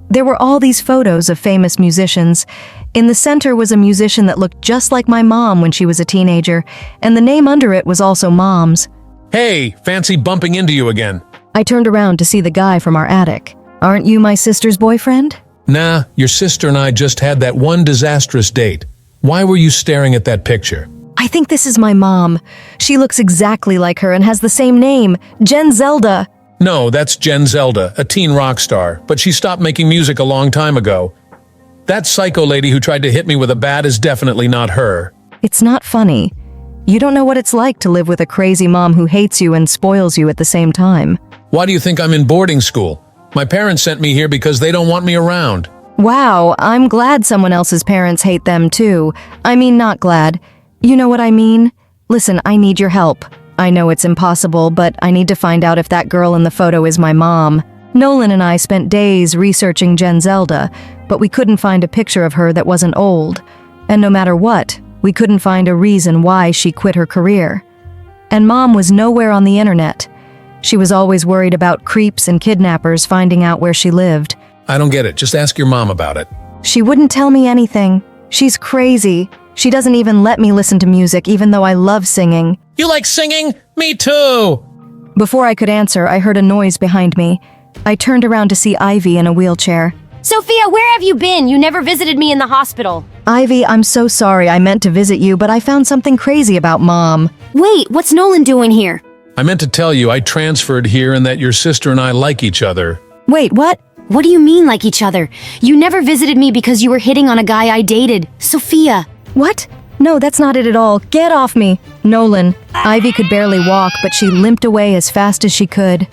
There were all these photos of famous musicians. In the center was a musician that looked just like my mom when she was a teenager, and the name under it was also Mom's. Hey, fancy bumping into you again. I turned around to see the guy from our attic. Aren't you my sister's boyfriend? Nah, your sister and I just had that one disastrous date. Why were you staring at that picture? I think this is my mom. She looks exactly like her and has the same name, Jen Zelda. No, that's Jen Zelda, a teen rock star, but she stopped making music a long time ago. That psycho lady who tried to hit me with a bat is definitely not her. It's not funny. You don't know what it's like to live with a crazy mom who hates you and spoils you at the same time. Why do you think I'm in boarding school? My parents sent me here because they don't want me around. Wow, I'm glad someone else's parents hate them too. I mean, not glad. You know what I mean? Listen, I need your help. I know it's impossible, but I need to find out if that girl in the photo is my mom. Nolan and I spent days researching Jen Zelda, but we couldn't find a picture of her that wasn't old. And no matter what, we couldn't find a reason why she quit her career. And Mom was nowhere on the internet. She was always worried about creeps and kidnappers finding out where she lived. I don't get it. Just ask your mom about it. She wouldn't tell me anything. She's crazy. She doesn't even let me listen to music, even though I love singing. You like singing? Me too! Before I could answer, I heard a noise behind me. I turned around to see Ivy in a wheelchair. Sophia, where have you been? You never visited me in the hospital. Ivy, I'm so sorry. I meant to visit you, but I found something crazy about Mom. Wait, what's Nolan doing here? I meant to tell you I transferred here and that your sister and I like each other. Wait, what? What do you mean like each other? You never visited me because you were hitting on a guy I dated. Sophia. What? No, that's not it at all. Get off me. Nolan. Ivy could barely walk, but she limped away as fast as she could.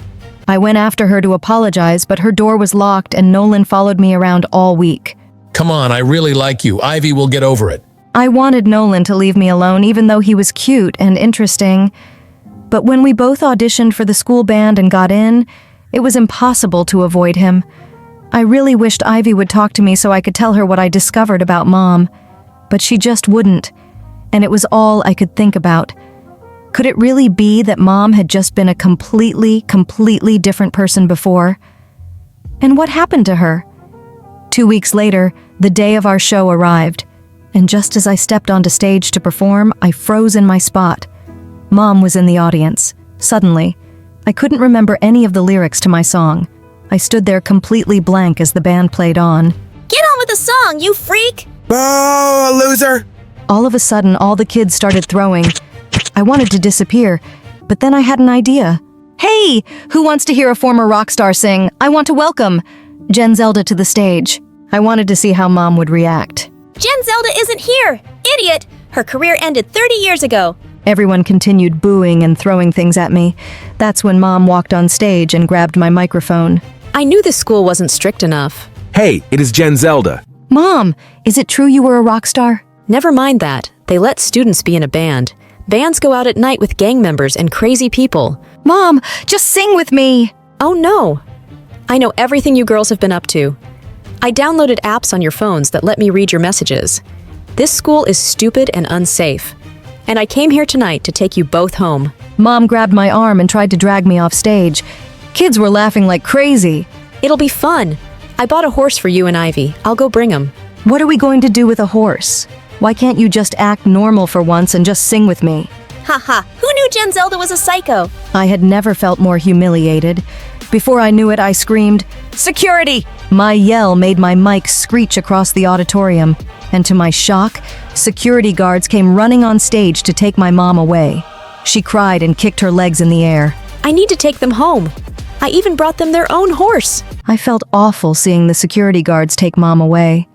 I went after her to apologize, but her door was locked and Nolan followed me around all week. Come on, I really like you. Ivy will get over it. I wanted Nolan to leave me alone even though he was cute and interesting. But when we both auditioned for the school band and got in, it was impossible to avoid him. I really wished Ivy would talk to me so I could tell her what I discovered about Mom. But she just wouldn't, and it was all I could think about. Could it really be that Mom had just been a completely different person before? And what happened to her? 2 weeks later, the day of our show arrived, and just as I stepped onto stage to perform, I froze in my spot. Mom was in the audience. Suddenly, I couldn't remember any of the lyrics to my song. I stood there completely blank as the band played on. Get on with the song, you freak! Oh, a loser! All of a sudden, all the kids started throwing. I wanted to disappear, but then I had an idea. Hey, who wants to hear a former rock star sing? I want to welcome Jen Zelda to the stage. I wanted to see how Mom would react. Jen Zelda isn't here! Idiot! Her career ended 30 years ago. Everyone continued booing and throwing things at me. That's when Mom walked on stage and grabbed my microphone. I knew this school wasn't strict enough. Hey, it is Jen Zelda. Mom, is it true you were a rock star? Never mind that. They let students be in a band. Bands go out at night with gang members and crazy people. Mom, just sing with me! Oh no! I know everything you girls have been up to. I downloaded apps on your phones that let me read your messages. This school is stupid and unsafe. And I came here tonight to take you both home. Mom grabbed my arm and tried to drag me off stage. Kids were laughing like crazy. It'll be fun. I bought a horse for you and Ivy. I'll go bring him. What are we going to do with a horse? Why can't you just act normal for once and just sing with me? Haha, who knew Jen Zelda was a psycho? I had never felt more humiliated. Before I knew it, I screamed, "Security!" My yell made my mic screech across the auditorium, and to my shock, security guards came running on stage to take my mom away. She cried and kicked her legs in the air. I need to take them home. I even brought them their own horse. I felt awful seeing the security guards take Mom away.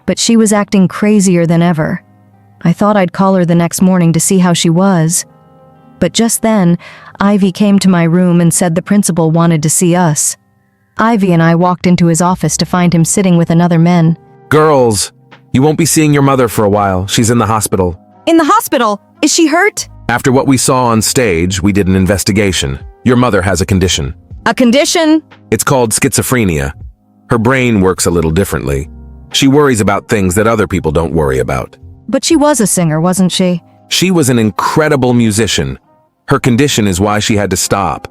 But she was acting crazier than ever. I thought I'd call her the next morning to see how she was. But just then, Ivy came to my room and said the principal wanted to see us. Ivy and I walked into his office to find him sitting with another man. Girls, you won't be seeing your mother for a while. She's in the hospital. In the hospital? Is she hurt? After what we saw on stage, we did an investigation. Your mother has a condition. A condition? It's called schizophrenia. Her brain works a little differently. She worries about things that other people don't worry about. But she was a singer, wasn't she? She was an incredible musician. Her condition is why she had to stop.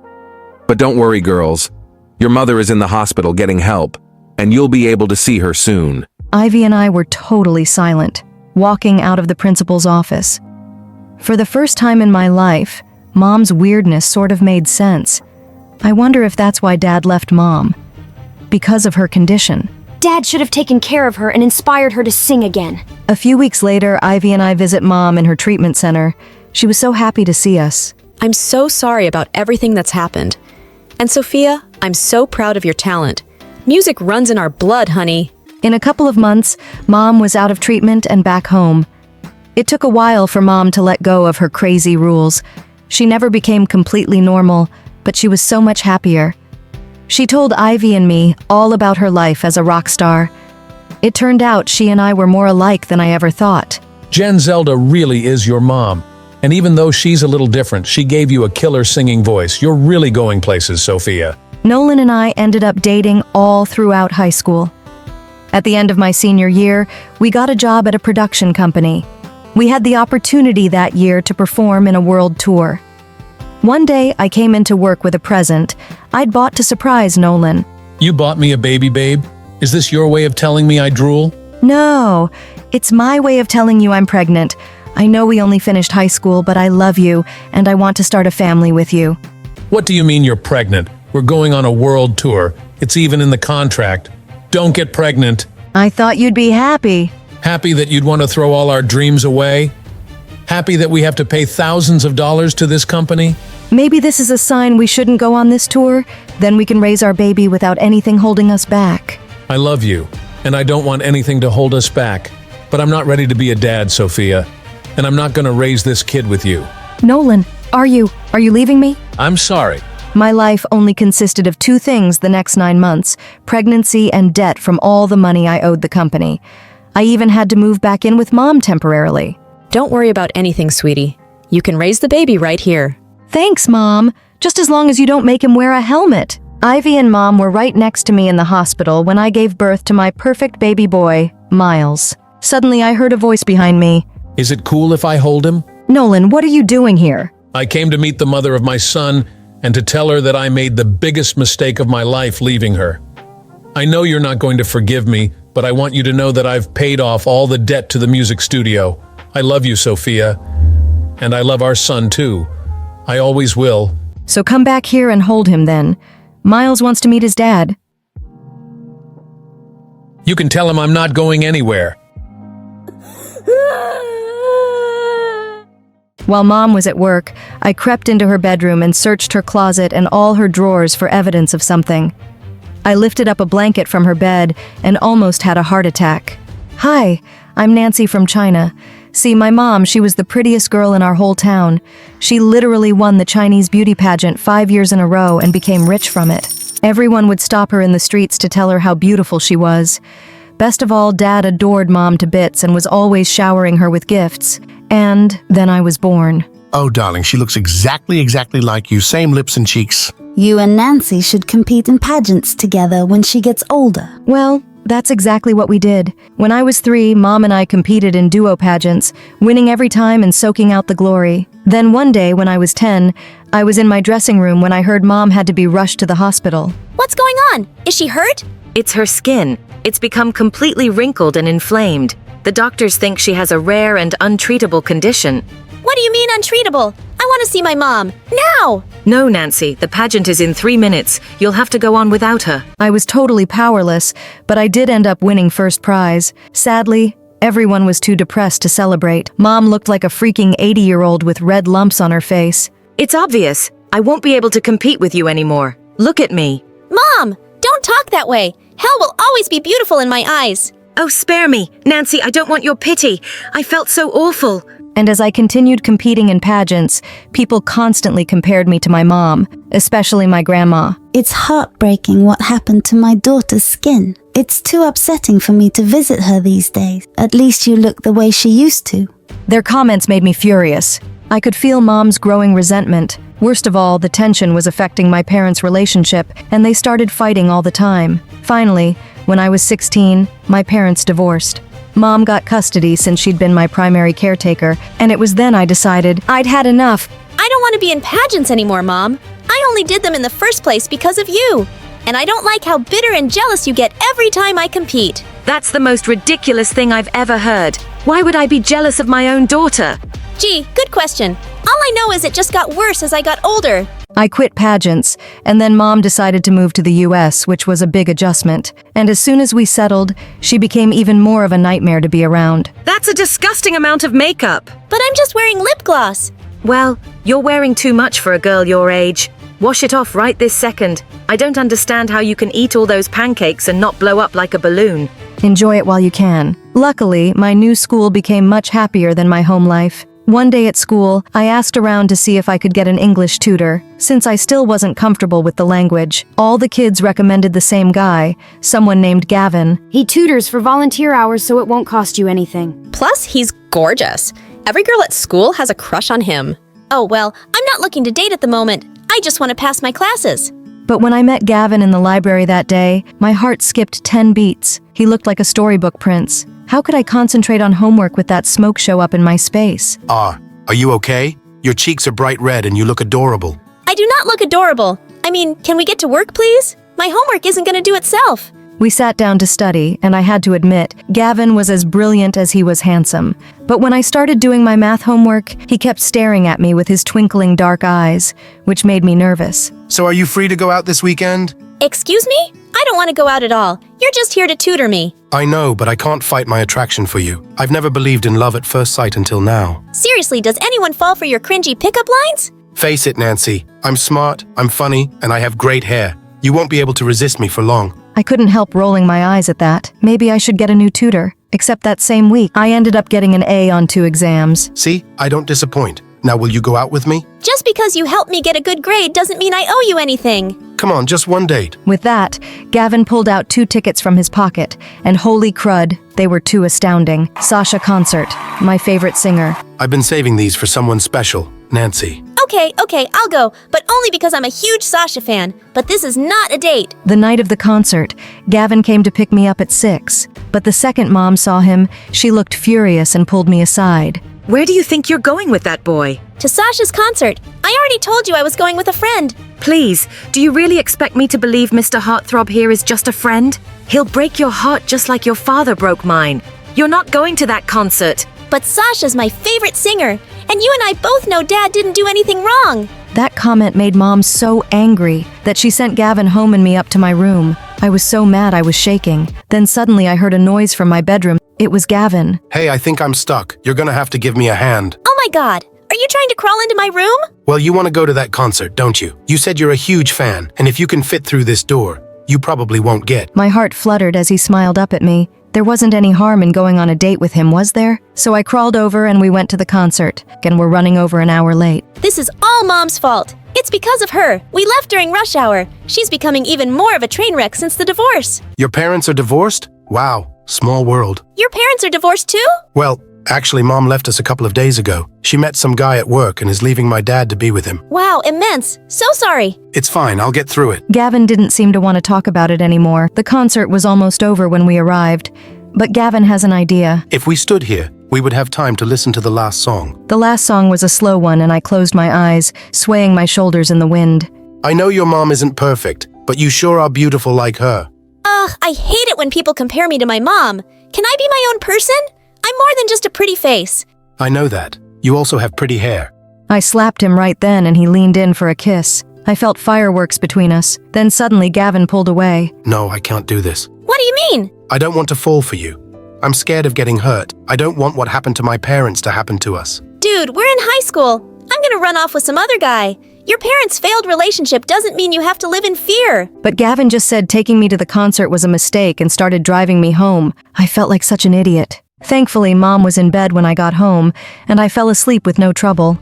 But don't worry, girls. Your mother is in the hospital getting help, and you'll be able to see her soon. Ivy and I were totally silent, walking out of the principal's office. For the first time in my life, Mom's weirdness sort of made sense. I wonder if that's why Dad left Mom. Because of her condition. Dad should have taken care of her and inspired her to sing again. A few weeks later, Ivy and I visit Mom in her treatment center. She was so happy to see us. I'm so sorry about everything that's happened. And Sophia, I'm so proud of your talent. Music runs in our blood, honey. In a couple of months, Mom was out of treatment and back home. It took a while for Mom to let go of her crazy rules. She never became completely normal, but she was so much happier. She told Ivy and me all about her life as a rock star. It turned out she and I were more alike than I ever thought. Jen Zelda really is your mom. And even though she's a little different, she gave you a killer singing voice. You're really going places, Sophia. Nolan and I ended up dating all throughout high school. At the end of my senior year, we got a job at a production company. We had the opportunity that year to perform in a world tour. One day, I came into work with a present I'd bought to surprise Nolan. You bought me a baby, babe? Is this your way of telling me I drool? No, it's my way of telling you I'm pregnant. I know we only finished high school, but I love you, and I want to start a family with you. What do you mean you're pregnant? We're going on a world tour. It's even in the contract. Don't get pregnant. I thought you'd be happy. Happy that you'd want to throw all our dreams away? Happy that we have to pay thousands of dollars to this company? Maybe this is a sign we shouldn't go on this tour. Then we can raise our baby without anything holding us back. I love you, and I don't want anything to hold us back. But I'm not ready to be a dad, Sophia. and I'm not gonna raise this kid with you. Nolan, are you leaving me? I'm sorry. My life only consisted of two things the next 9 months: pregnancy and debt from all the money I owed the company. I even had to move back in with Mom temporarily. Don't worry about anything, sweetie. You can raise the baby right here. Thanks, Mom. Just as long as you don't make him wear a helmet. Ivy and Mom were right next to me in the hospital when I gave birth to my perfect baby boy, Miles. Suddenly I heard a voice behind me. Is it cool if I hold him? Nolan, what are you doing here? I came to meet the mother of my son and to tell her that I made the biggest mistake of my life leaving her. I know you're not going to forgive me, but I want you to know that I've paid off all the debt to the music studio. I love you, Sophia. And I love our son, too. I always will. So come back here and hold him then. Miles wants to meet his dad. You can tell him I'm not going anywhere. While Mom was at work, I crept into her bedroom and searched her closet and all her drawers for evidence of something. I lifted up a blanket from her bed and almost had a heart attack. Hi, I'm Nancy from China. See, my mom, she was the prettiest girl in our whole town. She literally won the Chinese beauty pageant 5 years in a row and became rich from it. Everyone would stop her in the streets to tell her how beautiful she was. Best of all, Dad adored Mom to bits and was always showering her with gifts. And then I was born. Oh, darling, she looks exactly like you. Same lips and cheeks. You and Nancy should compete in pageants together when she gets older. Well, that's exactly what we did. When I was 3, Mom and I competed in duo pageants, winning every time and soaking out the glory. Then one day, when I was 10, I was in my dressing room when I heard Mom had to be rushed to the hospital. What's going on? Is she hurt? It's her skin. It's become completely wrinkled and inflamed. The doctors think she has a rare and untreatable condition. What do you mean untreatable? I want to see my mom. Now! No, Nancy, the pageant is in 3 minutes. You'll have to go on without her. I was totally powerless, but I did end up winning first prize. Sadly, everyone was too depressed to celebrate. Mom looked like a freaking 80-year-old with red lumps on her face. It's obvious. I won't be able to compete with you anymore. Look at me. Mom, don't talk that way. Hell will always be beautiful in my eyes. Oh, spare me. Nancy, I don't want your pity. I felt so awful. And as I continued competing in pageants, people constantly compared me to my mom, especially my grandma. It's heartbreaking what happened to my daughter's skin. It's too upsetting for me to visit her these days. At least you look the way she used to. Their comments made me furious. I could feel Mom's growing resentment. Worst of all, the tension was affecting my parents' relationship, and they started fighting all the time. Finally, when I was 16, my parents divorced. Mom got custody since she'd been my primary caretaker, and it was then I decided I'd had enough. I don't want to be in pageants anymore, Mom. I only did them in the first place because of you. And I don't like how bitter and jealous you get every time I compete. That's the most ridiculous thing I've ever heard. Why would I be jealous of my own daughter? Gee, good question. All I know is it just got worse as I got older. I quit pageants, and then Mom decided to move to the US, which was a big adjustment. And as soon as we settled, she became even more of a nightmare to be around. That's a disgusting amount of makeup. But I'm just wearing lip gloss. Well, you're wearing too much for a girl your age. Wash it off right this second. I don't understand how you can eat all those pancakes and not blow up like a balloon. Enjoy it while you can. Luckily, my new school became much happier than my home life. One day at school, I asked around to see if I could get an English tutor, since I still wasn't comfortable with the language. All the kids recommended the same guy, someone named Gavin. He tutors for volunteer hours so it won't cost you anything. Plus, he's gorgeous. Every girl at school has a crush on him. Oh, well, I'm not looking to date at the moment. I just want to pass my classes. But when I met Gavin in the library that day, my heart skipped 10 beats. He looked like a storybook prince. How could I concentrate on homework with that smoke show up in my space? Are you okay? Your cheeks are bright red and you look adorable. I do not look adorable. I mean, can we get to work, please? My homework isn't going to do itself. We sat down to study, and I had to admit, Gavin was as brilliant as he was handsome. But when I started doing my math homework, he kept staring at me with his twinkling dark eyes, which made me nervous. So are you free to go out this weekend? Excuse me? I don't want to go out at all. You're just here to tutor me. I know, but I can't fight my attraction for you. I've never believed in love at first sight until now. Seriously, does anyone fall for your cringy pickup lines? Face it, Nancy. I'm smart, I'm funny, and I have great hair. You won't be able to resist me for long. I couldn't help rolling my eyes at that. Maybe I should get a new tutor. Except that same week, I ended up getting an A on 2 exams. See, I don't disappoint. Now will you go out with me? Just because you helped me get a good grade doesn't mean I owe you anything. Come on, just one date. With that, Gavin pulled out 2 tickets from his pocket, and holy crud, they were too astounding. Sasha concert, my favorite singer. I've been saving these for someone special, Nancy. Okay, I'll go, but only because I'm a huge Sasha fan. But this is not a date. The night of the concert, Gavin came to pick me up at 6. But the second mom saw him, she looked furious and pulled me aside. Where do you think you're going with that boy? To Sasha's concert. I already told you I was going with a friend. Please, do you really expect me to believe Mr. Heartthrob here is just a friend? He'll break your heart just like your father broke mine. You're not going to that concert. But Sasha's my favorite singer, and you and I both know Dad didn't do anything wrong. That comment made Mom so angry that she sent Gavin home and me up to my room. I was so mad I was shaking. Then suddenly I heard a noise from my bedroom. It was Gavin. Hey, I think I'm stuck. You're gonna have to give me a hand. Oh my God, are you trying to crawl into my room? Well, you want to go to that concert, don't you? You said you're a huge fan, and if you can fit through this door, you probably won't get. My heart fluttered as he smiled up at me. There wasn't any harm in going on a date with him, was there? So I crawled over and we went to the concert, and we're running over an hour late. This is all Mom's fault. It's because of her. We left during rush hour. She's becoming even more of a train wreck since the divorce. Your parents are divorced? Wow, small world. Your parents are divorced too? Well, actually, Mom left us a couple of days ago. She met some guy at work and is leaving my dad to be with him. Wow, immense. So sorry. It's fine, I'll get through it. Gavin didn't seem to want to talk about it anymore. The concert was almost over when we arrived. But Gavin has an idea. If we stood here, we would have time to listen to the last song. The last song was a slow one, and I closed my eyes, swaying my shoulders in the wind. I know your mom isn't perfect, but you sure are beautiful like her. Ugh, I hate it when people compare me to my mom. Can I be my own person? I'm more than just a pretty face. I know that. You also have pretty hair. I slapped him right then, and he leaned in for a kiss. I felt fireworks between us. Then suddenly Gavin pulled away. No, I can't do this. What do you mean? I don't want to fall for you. I'm scared of getting hurt. I don't want what happened to my parents to happen to us. Dude, we're in high school. I'm gonna run off with some other guy. Your parents' failed relationship doesn't mean you have to live in fear. But Gavin just said taking me to the concert was a mistake and started driving me home. I felt like such an idiot. Thankfully, Mom was in bed when I got home, and I fell asleep with no trouble.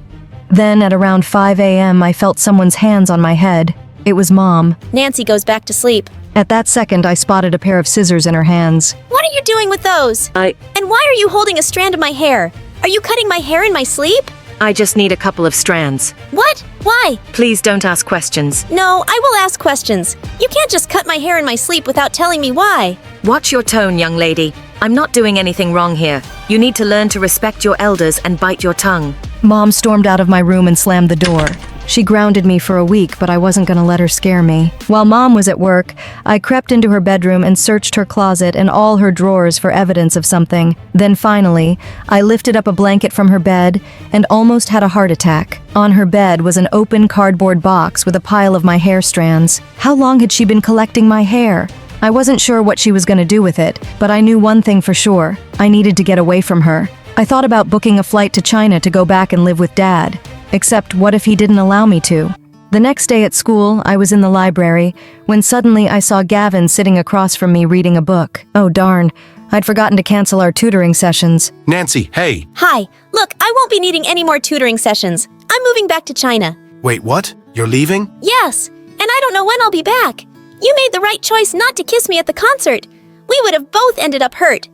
Then, at around 5 a.m., I felt someone's hands on my head. It was Mom. Nancy goes back to sleep. At that second, I spotted a pair of scissors in her hands. What are you doing with those? And why are you holding a strand of my hair? Are you cutting my hair in my sleep? I just need a couple of strands. What? Why? Please don't ask questions. No, I will ask questions. You can't just cut my hair in my sleep without telling me why. Watch your tone, young lady. I'm not doing anything wrong here. You need to learn to respect your elders and bite your tongue. Mom stormed out of my room and slammed the door. She grounded me for a week, but I wasn't gonna let her scare me. While Mom was at work, I crept into her bedroom and searched her closet and all her drawers for evidence of something. Then finally, I lifted up a blanket from her bed and almost had a heart attack. On her bed was an open cardboard box with a pile of my hair strands. How long had she been collecting my hair? I wasn't sure what she was gonna do with it, but I knew one thing for sure. I needed to get away from her. I thought about booking a flight to China to go back and live with Dad. Except what if he didn't allow me to? The next day at school, I was in the library, when suddenly I saw Gavin sitting across from me reading a book. Oh darn, I'd forgotten to cancel our tutoring sessions. Nancy, hey! Hi, look, I won't be needing any more tutoring sessions. I'm moving back to China. Wait, what? You're leaving? Yes, and I don't know when I'll be back. You made the right choice not to kiss me at the concert. We would have both ended up hurt.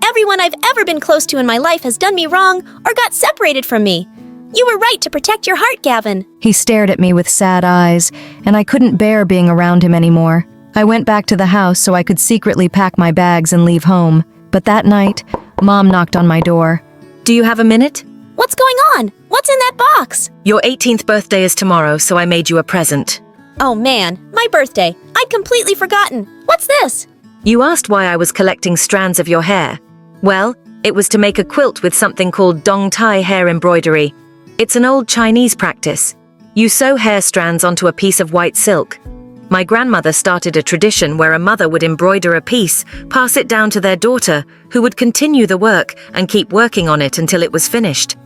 Everyone I've ever been close to in my life has done me wrong or got separated from me. You were right to protect your heart, Gavin. He stared at me with sad eyes, and I couldn't bear being around him anymore. I went back to the house so I could secretly pack my bags and leave home. But that night, Mom knocked on my door. Do you have a minute? What's going on? What's in that box? Your 18th birthday is tomorrow, so I made you a present. Oh man, my birthday. I'd completely forgotten. What's this? You asked why I was collecting strands of your hair. Well, it was to make a quilt with something called dong tai hair embroidery. It's an old Chinese practice. You sew hair strands onto a piece of white silk. My grandmother started a tradition where a mother would embroider a piece, pass it down to their daughter, who would continue the work and keep working on it until it was finished.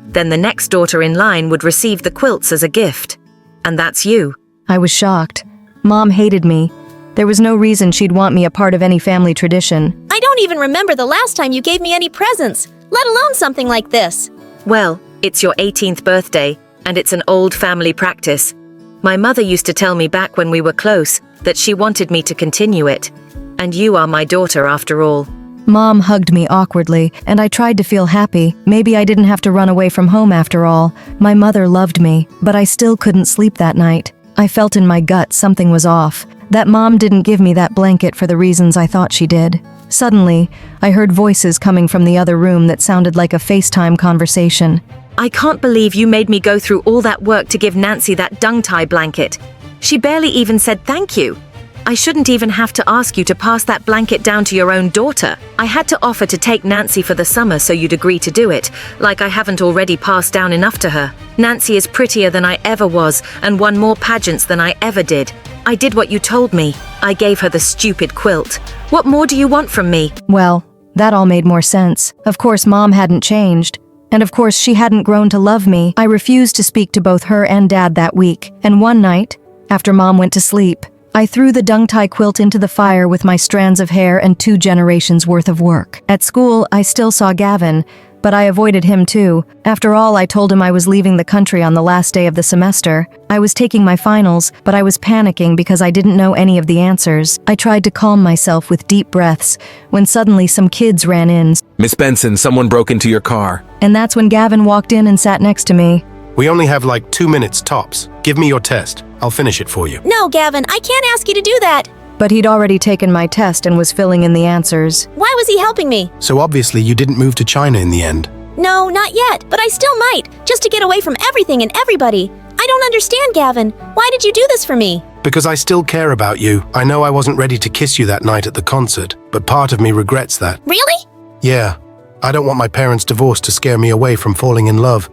Then the next daughter in line would receive the quilts as a gift. And that's you. I was shocked. Mom hated me. There was no reason she'd want me a part of any family tradition. I don't even remember the last time you gave me any presents, let alone something like this. Well, it's your 18th birthday, and it's an old family practice. My mother used to tell me back when we were close that she wanted me to continue it. And you are my daughter after all. Mom hugged me awkwardly, and I tried to feel happy. Maybe I didn't have to run away from home after all. My mother loved me, but I still couldn't sleep that night. I felt in my gut something was off, that Mom didn't give me that blanket for the reasons I thought she did. Suddenly, I heard voices coming from the other room that sounded like a FaceTime conversation. I can't believe you made me go through all that work to give Nancy that dung-tie blanket. She barely even said thank you. I shouldn't even have to ask you to pass that blanket down to your own daughter. I had to offer to take Nancy for the summer so you'd agree to do it, like I haven't already passed down enough to her. Nancy is prettier than I ever was and won more pageants than I ever did. I did what you told me. I gave her the stupid quilt. What more do you want from me? Well, that all made more sense. Of course, Mom hadn't changed. And of course, she hadn't grown to love me. I refused to speak to both her and Dad that week. And one night, after Mom went to sleep, I threw the dung-tie quilt into the fire with my strands of hair and 2 generations worth of work. At school, I still saw Gavin, but I avoided him too. After all, I told him I was leaving the country on the last day of the semester. I was taking my finals, but I was panicking because I didn't know any of the answers. I tried to calm myself with deep breaths, when suddenly some kids ran in. Miss Benson, someone broke into your car. And that's when Gavin walked in and sat next to me. We only have like 2 minutes tops. Give me your test. I'll finish it for you. No, Gavin, I can't ask you to do that. But he'd already taken my test and was filling in the answers. Why was he helping me? So obviously you didn't move to China in the end. No, not yet, but I still might, just to get away from everything and everybody. I don't understand, Gavin. Why did you do this for me? Because I still care about you. I know I wasn't ready to kiss you that night at the concert, but part of me regrets that. Really? Yeah. I don't want my parents' divorce to scare me away from falling in love.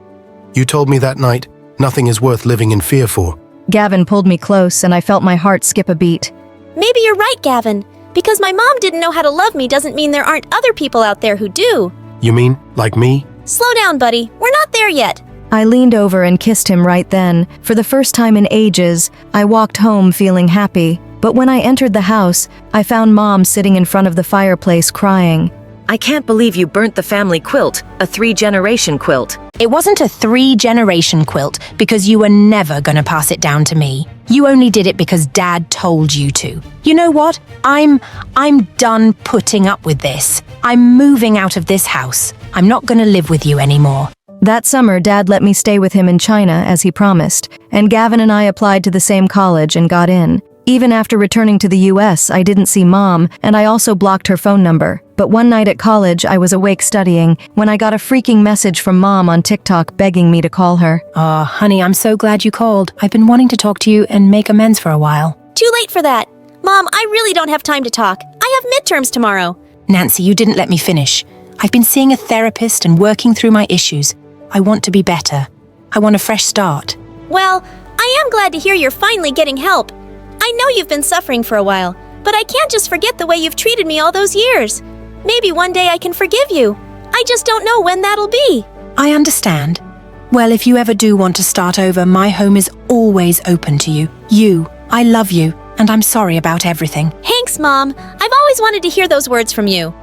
You told me that night, nothing is worth living in fear for. Gavin pulled me close, and I felt my heart skip a beat. Maybe you're right, Gavin. Because my mom didn't know how to love me doesn't mean there aren't other people out there who do. You mean, like me? Slow down, buddy. We're not there yet. I leaned over and kissed him right then. For the first time in ages, I walked home feeling happy. But when I entered the house, I found Mom sitting in front of the fireplace crying. I can't believe you burnt the family quilt, a 3-generation quilt. It wasn't a 3-generation quilt because you were never gonna pass it down to me. You only did it because Dad told you to. You know what? I'm done putting up with this. I'm moving out of this house. I'm not gonna live with you anymore. That summer, Dad let me stay with him in China, as he promised, and Gavin and I applied to the same college and got in. Even after returning to the US, I didn't see Mom, and I also blocked her phone number. But one night at college, I was awake studying when I got a freaking message from Mom on TikTok begging me to call her. Oh, honey, I'm so glad you called. I've been wanting to talk to you and make amends for a while. Too late for that. Mom, I really don't have time to talk. I have midterms tomorrow. Nancy, you didn't let me finish. I've been seeing a therapist and working through my issues. I want to be better. I want a fresh start. Well, I am glad to hear you're finally getting help. I know you've been suffering for a while, but I can't just forget the way you've treated me all those years. Maybe one day I can forgive you. I just don't know when that'll be. I understand. Well, if you ever do want to start over, my home is always open to you. I love you, and I'm sorry about everything. Thanks, Mom. I've always wanted to hear those words from you.